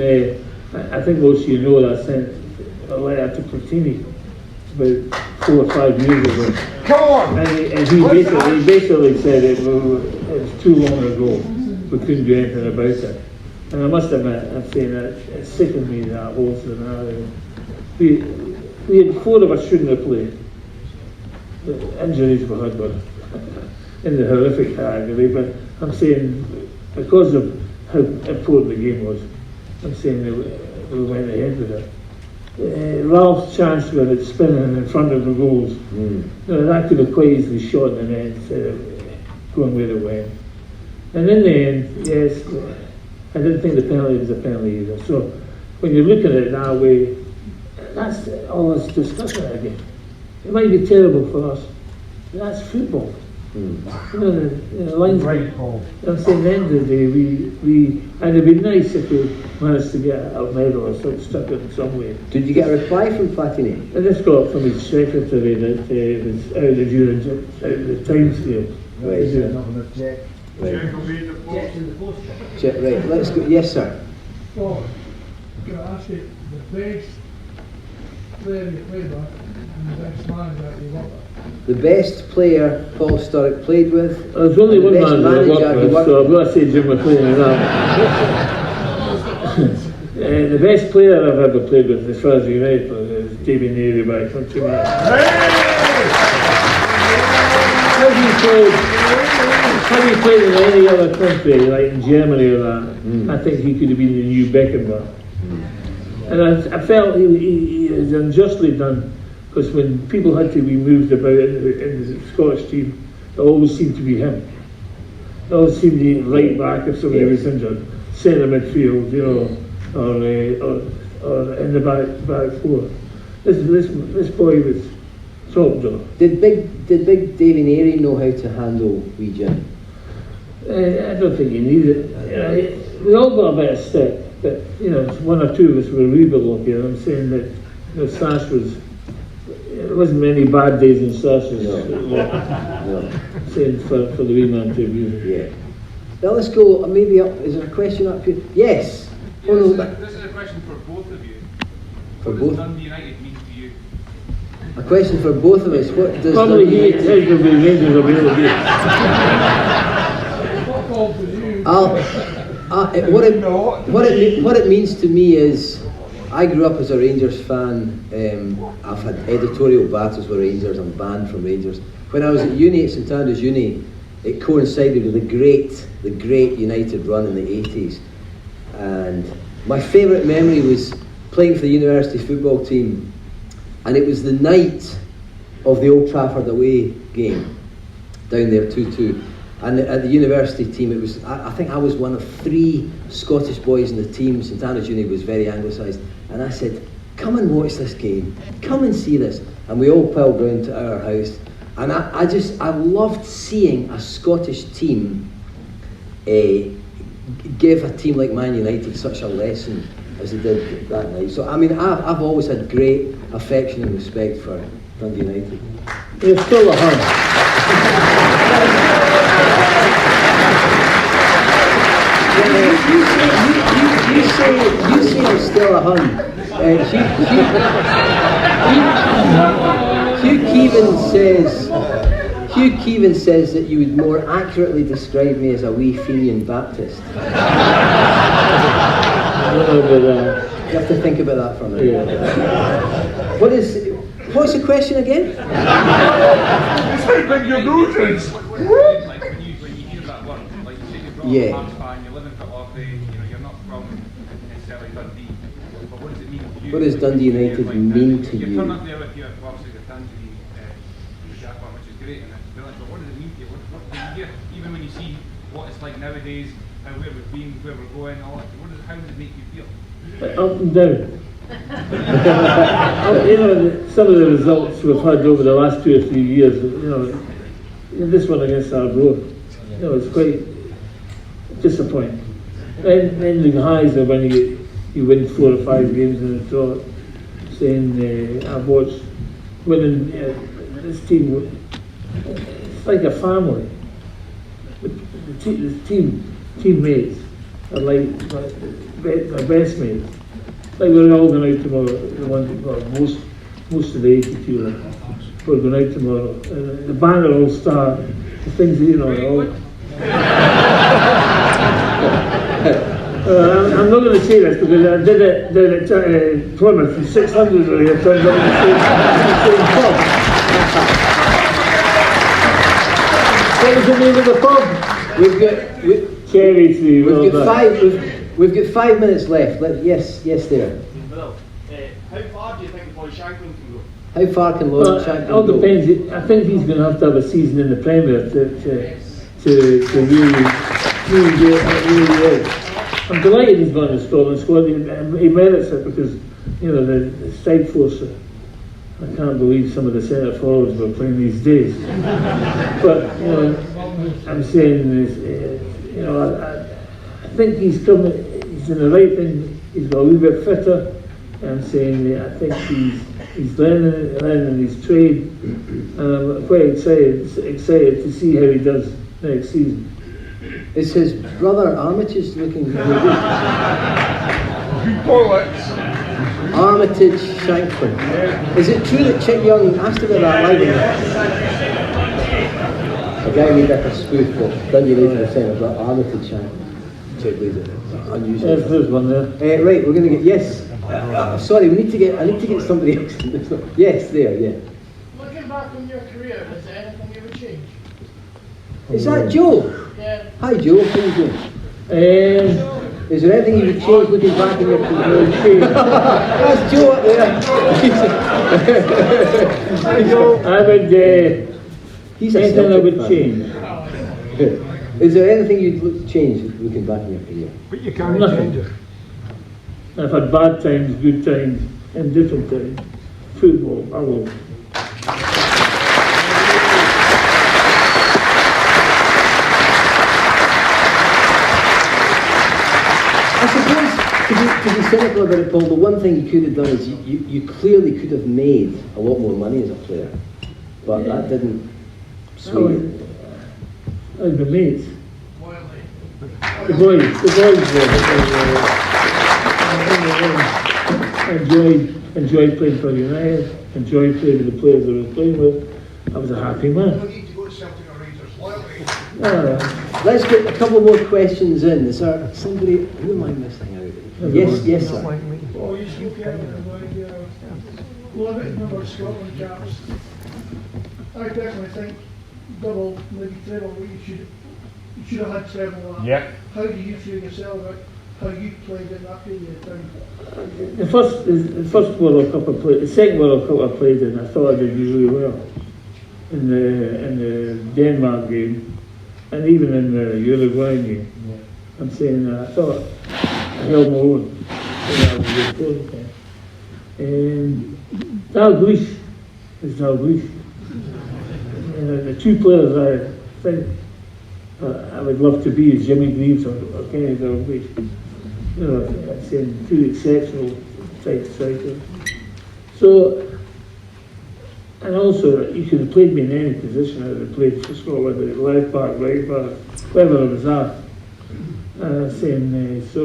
Speaker 5: I think most of you know that. a letter to Platini about 4 or 5 years ago.
Speaker 10: Come on!
Speaker 5: And he basically said it was too long ago. We couldn't do anything about it. And I must admit, I'm saying that it sickened me, that whole scenario. We had 4 of us shouldn't have played. The injuries we had were in the horrific category, but I'm saying because of how important the game was, I'm saying that we went ahead with it. Ralph's chance with it spinning in front of the goals, that could have quite easily shot in the net instead of going where it went. And in the end, yes, I didn't think the penalty was a penalty either. So when you're looking at it that way, that's all that's discussing it again. It might be terrible for us, but that's football. You know, the lines.
Speaker 7: Right, Paul.
Speaker 5: I'm saying at the end of the day, and it'd be nice if we managed to get a medal or something stuck it in some way.
Speaker 4: Did you get a reply from Platini?
Speaker 5: I just got from his secretary that it was out of the time scale.
Speaker 4: Right. Right. Right. Let's go. Yes, sir.
Speaker 13: Paul, can I ask you the best player you played with and the best manager that you worked with?
Speaker 4: The best player Paul Sturrock played with.
Speaker 5: There's only one
Speaker 4: best
Speaker 5: manager I worked with, so I've got to say Jim McLean and that. The best player I've ever played with, as far as United is Davy Neary by country man. Had he played in any other country, like in Germany or that, I think he could have been the new Beckenbauer. And I felt he was unjustly done, because when people had to be moved about in the Scottish team, it always seemed to be him. It always seemed to be right back if somebody was injured, centre midfield, you know, or in the back 4. This boy was top dog.
Speaker 4: Did big Davy Neary know how to handle wee Jim?
Speaker 5: I don't think you need it. We all got a bit of stick, but you know, 1 or 2 of us were a wee bit lucky. And I'm saying that Sash was. There wasn't many bad days in Sash's.
Speaker 4: No.
Speaker 5: Saying for the wee man to review.
Speaker 4: Yeah. Now let's go. Maybe up. Is there a question up here? Yes. Oh, no,
Speaker 14: this is a question for both of you.
Speaker 4: For
Speaker 14: what
Speaker 4: both.
Speaker 14: does Dundee United mean to you?
Speaker 4: A question for both of us. What does
Speaker 5: probably
Speaker 4: Dundee United?
Speaker 5: Rangers will be able to do.
Speaker 4: What it means to me is, I grew up as a Rangers fan. I've had editorial battles with Rangers. I'm banned from Rangers. When I was at uni at St Andrews Uni, it coincided with the great United run in the 80s. And my favourite memory was playing for the university football team, and it was the night of the Old Trafford away game down there 2-2. And at the university team, it was, I think I was one of 3 Scottish boys in the team. St Andrews Uni was very anglicised. And I said, come and watch this game. Come and see this. And we all piled round to our house. And I loved seeing a Scottish team give a team like Man United such a lesson as they did that night. So, I mean, I've always had great affection and respect for Dundee United.
Speaker 5: It's still a hunt.
Speaker 4: You say I'm still a hun. Hugh Keevan says that you would more accurately describe me as a wee Fenian Baptist. You have to think about that for a minute.
Speaker 5: Yeah.
Speaker 4: What's the question again?
Speaker 10: It's like big your noses.
Speaker 14: Like when you hear that word, like you say you're from a Hearts fan, you live in Philadelphia, you're not from necessarily Dundee. But what does it mean to you?
Speaker 4: What does Dundee United mean to you?
Speaker 14: You turn up there with your obviously the tangerine jacket, which is great, and it's brilliant. But what does it mean to you? What do you hear? Even when you see what it's like nowadays, and where we've been, where we're going, all that. How does it make you feel?
Speaker 5: Up and down. You know, some of the results we've had over the last 2 or 3 years, you know, this one against Arbroath, you know, it's quite disappointing. Then the highs are when you win 4 or 5 games in a draw, saying, I've watched winning this team, it's like a family. The teammates are like my best mates. like we're all going out tomorrow, the one, well, most of the 82 we're going out tomorrow. The band will all start, the things that, you know, all. I'm not going to say this because I did it at Plymouth in 600 earlier, turned up in the same pub. What was the name of the pub?
Speaker 4: We've got 5 minutes left. Yes, there.
Speaker 8: Well, how far do you think Lloyd Shanklin can go?
Speaker 4: How far can Lloyd Shanklin
Speaker 5: It all
Speaker 4: go?
Speaker 5: depends. I think he's going to have a season in the Premier to really do it. I'm delighted he's gone to the Scotland squad. He merits it because, you know, the side force. I can't believe some of the centre forwards we're playing these days. But you know, I'm saying this. You know, I think he's coming. He's in the right thing. He's got a little bit fitter. I'm saying I think he's learning his trade. I'm quite excited to see how he does next season.
Speaker 4: Is his brother Armitage looking good? Armitage Shanklin. Is it true that Chick Young asked about that live? A guy made up a spoof for Dundee later saying about Armitage Shanklin. Chick Lee's unusual.
Speaker 5: Yes, there's one there.
Speaker 4: Right, we're going to get yes. Sorry, I need to get somebody else. Yes, there, yeah.
Speaker 13: Looking back on your career, is there anything you would change?
Speaker 4: Is that Joe?
Speaker 13: Yeah.
Speaker 4: Hi Joe, how you doing? Is there anything you would change looking back in your career? That's Joe up there. Hi Joe.
Speaker 5: I would. Anything I would change.
Speaker 4: Is there anything you'd change looking back in your career?
Speaker 7: But you can't change it.
Speaker 5: I've had bad times, good times, and different times. Football, I will.
Speaker 4: I suppose, to be cynical about it, Paul, the one thing you could have done is you clearly could have made a lot more money as a player, but that didn't sway you.
Speaker 5: And the mates. The boys enjoyed playing for United, enjoyed playing with the players I was playing with. I was a happy man.
Speaker 4: Let's get a couple more questions in. Is there somebody, who am I missing out? Yes, sir.
Speaker 13: Oh, you spoke earlier about limited number of Scotland caps. I definitely think double, maybe treble, you should have had treble that.
Speaker 10: Yeah.
Speaker 13: How do you feel yourself about how you played in that period of time?
Speaker 5: The first World Cup I played, the second World Cup I played in, I thought I did really well. In the Denmark game, and even in the Uruguay game. Yeah. I'm saying I thought I held my own. And Dalglish is Dalglish. The two players I think I would love to be is Jimmy Greaves or Kenny Dalglish. You know, I'm saying two exceptional type strikers. So, and also, you could have played me in any position. I would have played for Scotland, left back, right back, wherever I was at. So,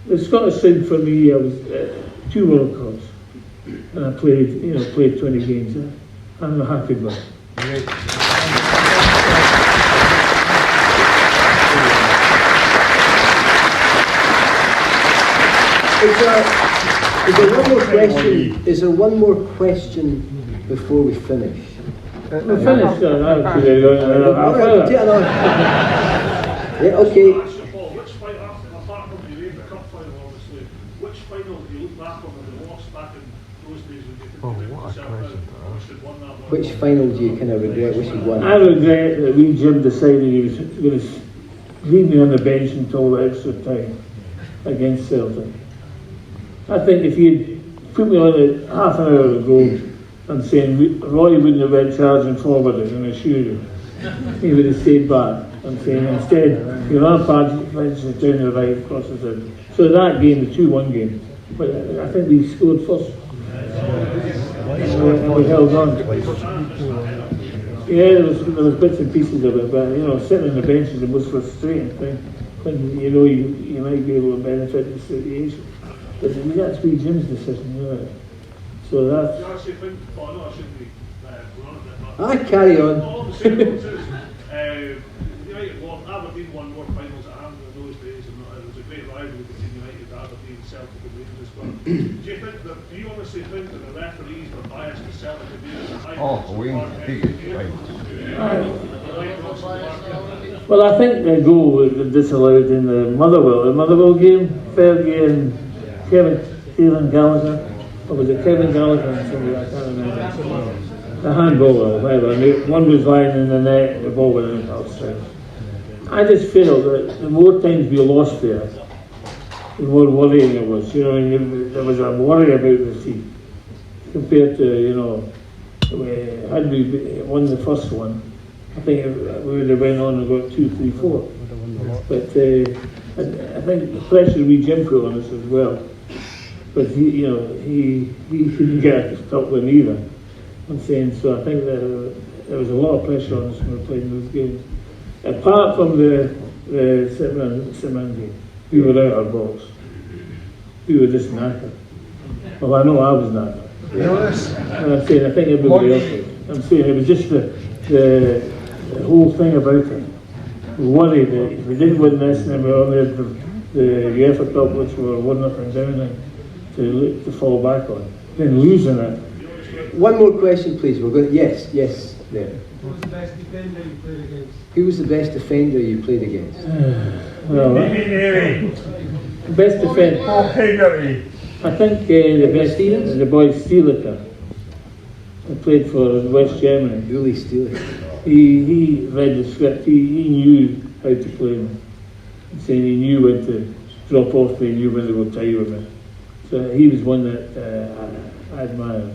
Speaker 5: the Scottish side for me, I was 2 World Cups, and I played 20 games. I'm a happy man.
Speaker 4: Is there one more question before we finish?
Speaker 5: We'll finish.
Speaker 4: Yeah, okay.
Speaker 6: Which fight, apart from the UEFA Cup final, obviously, which final do you look back on that they lost back in those days when you could
Speaker 4: Which final do you kind of regret wishing won?
Speaker 5: I regret that we Jim decided he was going to leave me on the bench until the extra time against Celtic. I think if he'd put me on it half an hour ago and saying Roy wouldn't have went charging forward and I assure you, he would have stayed back. I'm saying instead, your Lampard ventured down the right, crosses in. So that game, the 2-1 game, but I think we scored first. And we held on. Yeah, there was bits and pieces of it, but you know, sitting on the bench is the most frustrating thing when you know you might be able to benefit the situation. But that's Wee Jim's decision, So that's.
Speaker 6: You actually think, oh no, I shouldn't be running it, but...
Speaker 4: I carry on.
Speaker 6: All I'm saying is, United won, Aberdeen won more finals at Hampden in those days, and it was a great rivalry between United, Aberdeen, Celtic and Rangers, but do you honestly think that the referees were biased to Celtic and Rangers?
Speaker 5: Well, I think the goal was disallowed in the Motherwell game, Fergie and Kevin Gallagher, or was it Kevin Gallagher and somebody, I can't remember. The handball or whatever, one was lying in the net, the ball went outside. I just feel that the more times we lost there, the more worrying it was. You know, there was a worry about the team compared to, had we won the first one, I think we would have went on and got 2, 3, 4. But I think the pressure we Jim put on us as well. But he couldn't get a top one either. I'm saying, so I think that there was a lot of pressure on us when we were playing those games. Apart from the Seman game, we were out of box. We were just knackered. Well, I know I was knackered. And I'm saying, I think everybody else was. I'm saying it was just the whole thing about it. We worried that if we didn't win this, then we only had the UEFA Cup, which we were 1-0 down to fall back on. Then losing it.
Speaker 4: One more question, please. We're going. Yes, there.
Speaker 15: Who was the best defender you played against?
Speaker 4: Who was the best defender you played against?
Speaker 5: Best defender. I think the boy Stielica. He played for West Germany.
Speaker 4: Uli Stielica.
Speaker 5: He read the script. He knew how to play me. Saying he knew when to drop off me. He knew when to go tie with me. So he was one that I admired.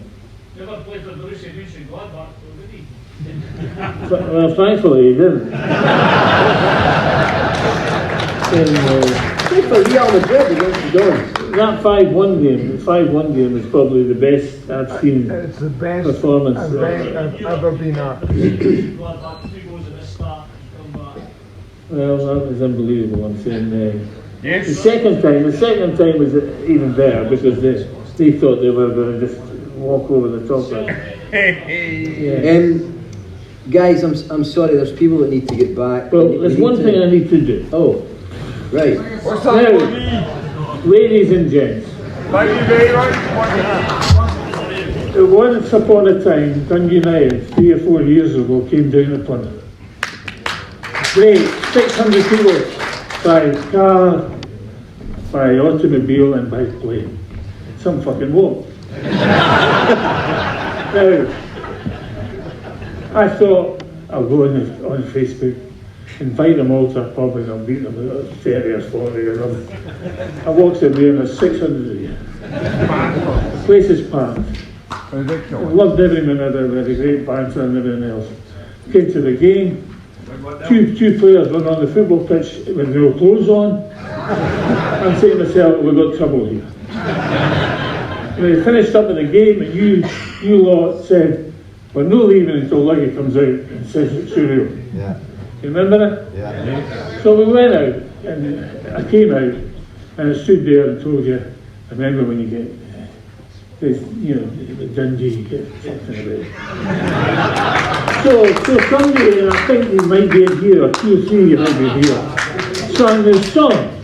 Speaker 6: Never played for Borussia Mönchengladbach, did he?
Speaker 5: Well, thankfully he didn't.
Speaker 4: For Real Madrid against the Dons.
Speaker 5: That 5-1 game is probably the best I've seen.
Speaker 7: It's the best
Speaker 5: performance
Speaker 7: I've ever been at.
Speaker 8: Gladbach, 2 goals at the start, come back.
Speaker 5: Well, that was unbelievable. I'm saying
Speaker 10: Yes.
Speaker 5: the second time was even better because they thought they were going to just walk over the top of it.
Speaker 4: Guys, I'm sorry, there's people that need to get back.
Speaker 5: Well, there's one thing I need to do.
Speaker 4: Oh, right.
Speaker 10: What's that for me?
Speaker 5: Ladies and gents.
Speaker 10: Thank you very much.
Speaker 5: Once upon a time, Dundee United, 3 or 4 years ago, came down to Plymouth. Great, 600 people by car, by automobile and by plane. Some fucking walk. Now, I thought I'll go on Facebook, invite them all to a pub and I'll meet them at 30 or 40 or something. I walked in there and there's 600 of you. The place is packed. I loved every minute of it, a great banter and everything else. Came to the game, two players went on the football pitch with no clothes on. I'm saying to myself, we've got trouble here. When they finished up with the game and you lot said, we're no leaving until Luggy comes out and says it's surreal.
Speaker 12: Yeah.
Speaker 5: You remember that?
Speaker 12: Yeah.
Speaker 5: So we went out and I came out and I stood there and told you, remember when you get this, the Dundee, you get something about it. So somebody, and I think you might be in here, or 2 or 3 you might be here, sang this song,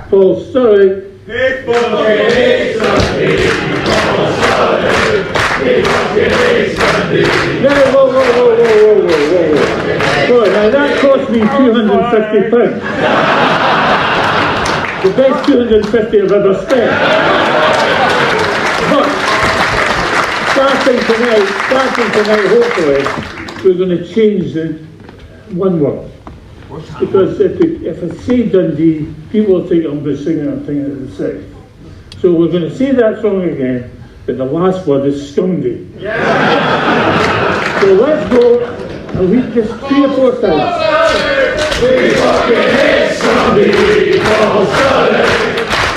Speaker 5: Paul Sturrock.
Speaker 10: Hey, Sunday, Paul Sturrock.
Speaker 5: Now, whoa. Sorry, now that cost me £250. The best 250 I've ever spent. But starting tonight, hopefully, we're going to change the one word. Because if I say Dundee, people will think I'm just singing and thinking of the sixth. So we're going to say that song again, but the last word is Stundy. Yeah. So let's go and read this 3 or 4 times.
Speaker 10: We fucking hate Sunday, Paul Sturrock.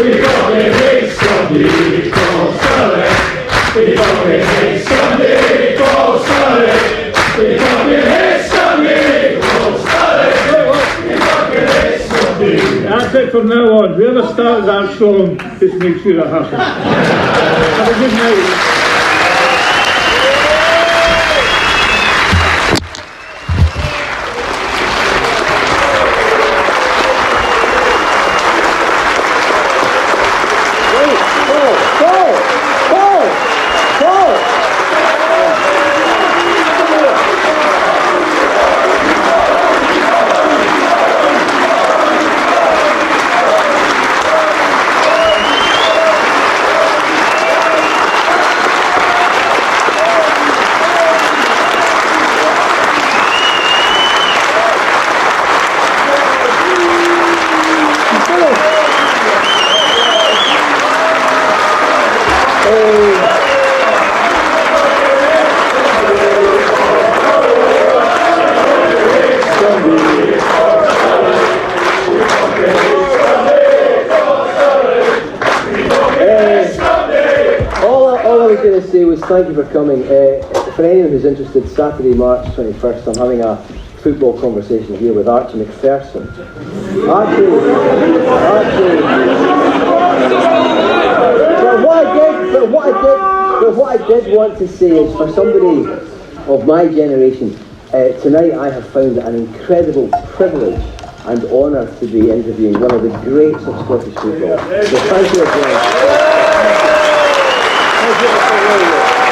Speaker 10: We fucking hate Sunday, Paul Sturrock. We fucking hate Sunday, Paul Sturrock. We fucking hate Sunday, Paul Sturrock. We fucking hate Sunday.
Speaker 5: That's it from now on. Whoever starts that song, just make sure it happens. Have a good night.
Speaker 4: Thank you for coming. For anyone who's interested, Saturday, March 21st, I'm having a football conversation here with Archie McPherson. Archie. But what I did want to say is, for somebody of my generation, tonight I have found it an incredible privilege and honour to be interviewing one of the greats of Scottish football. So thank you again. Thank you for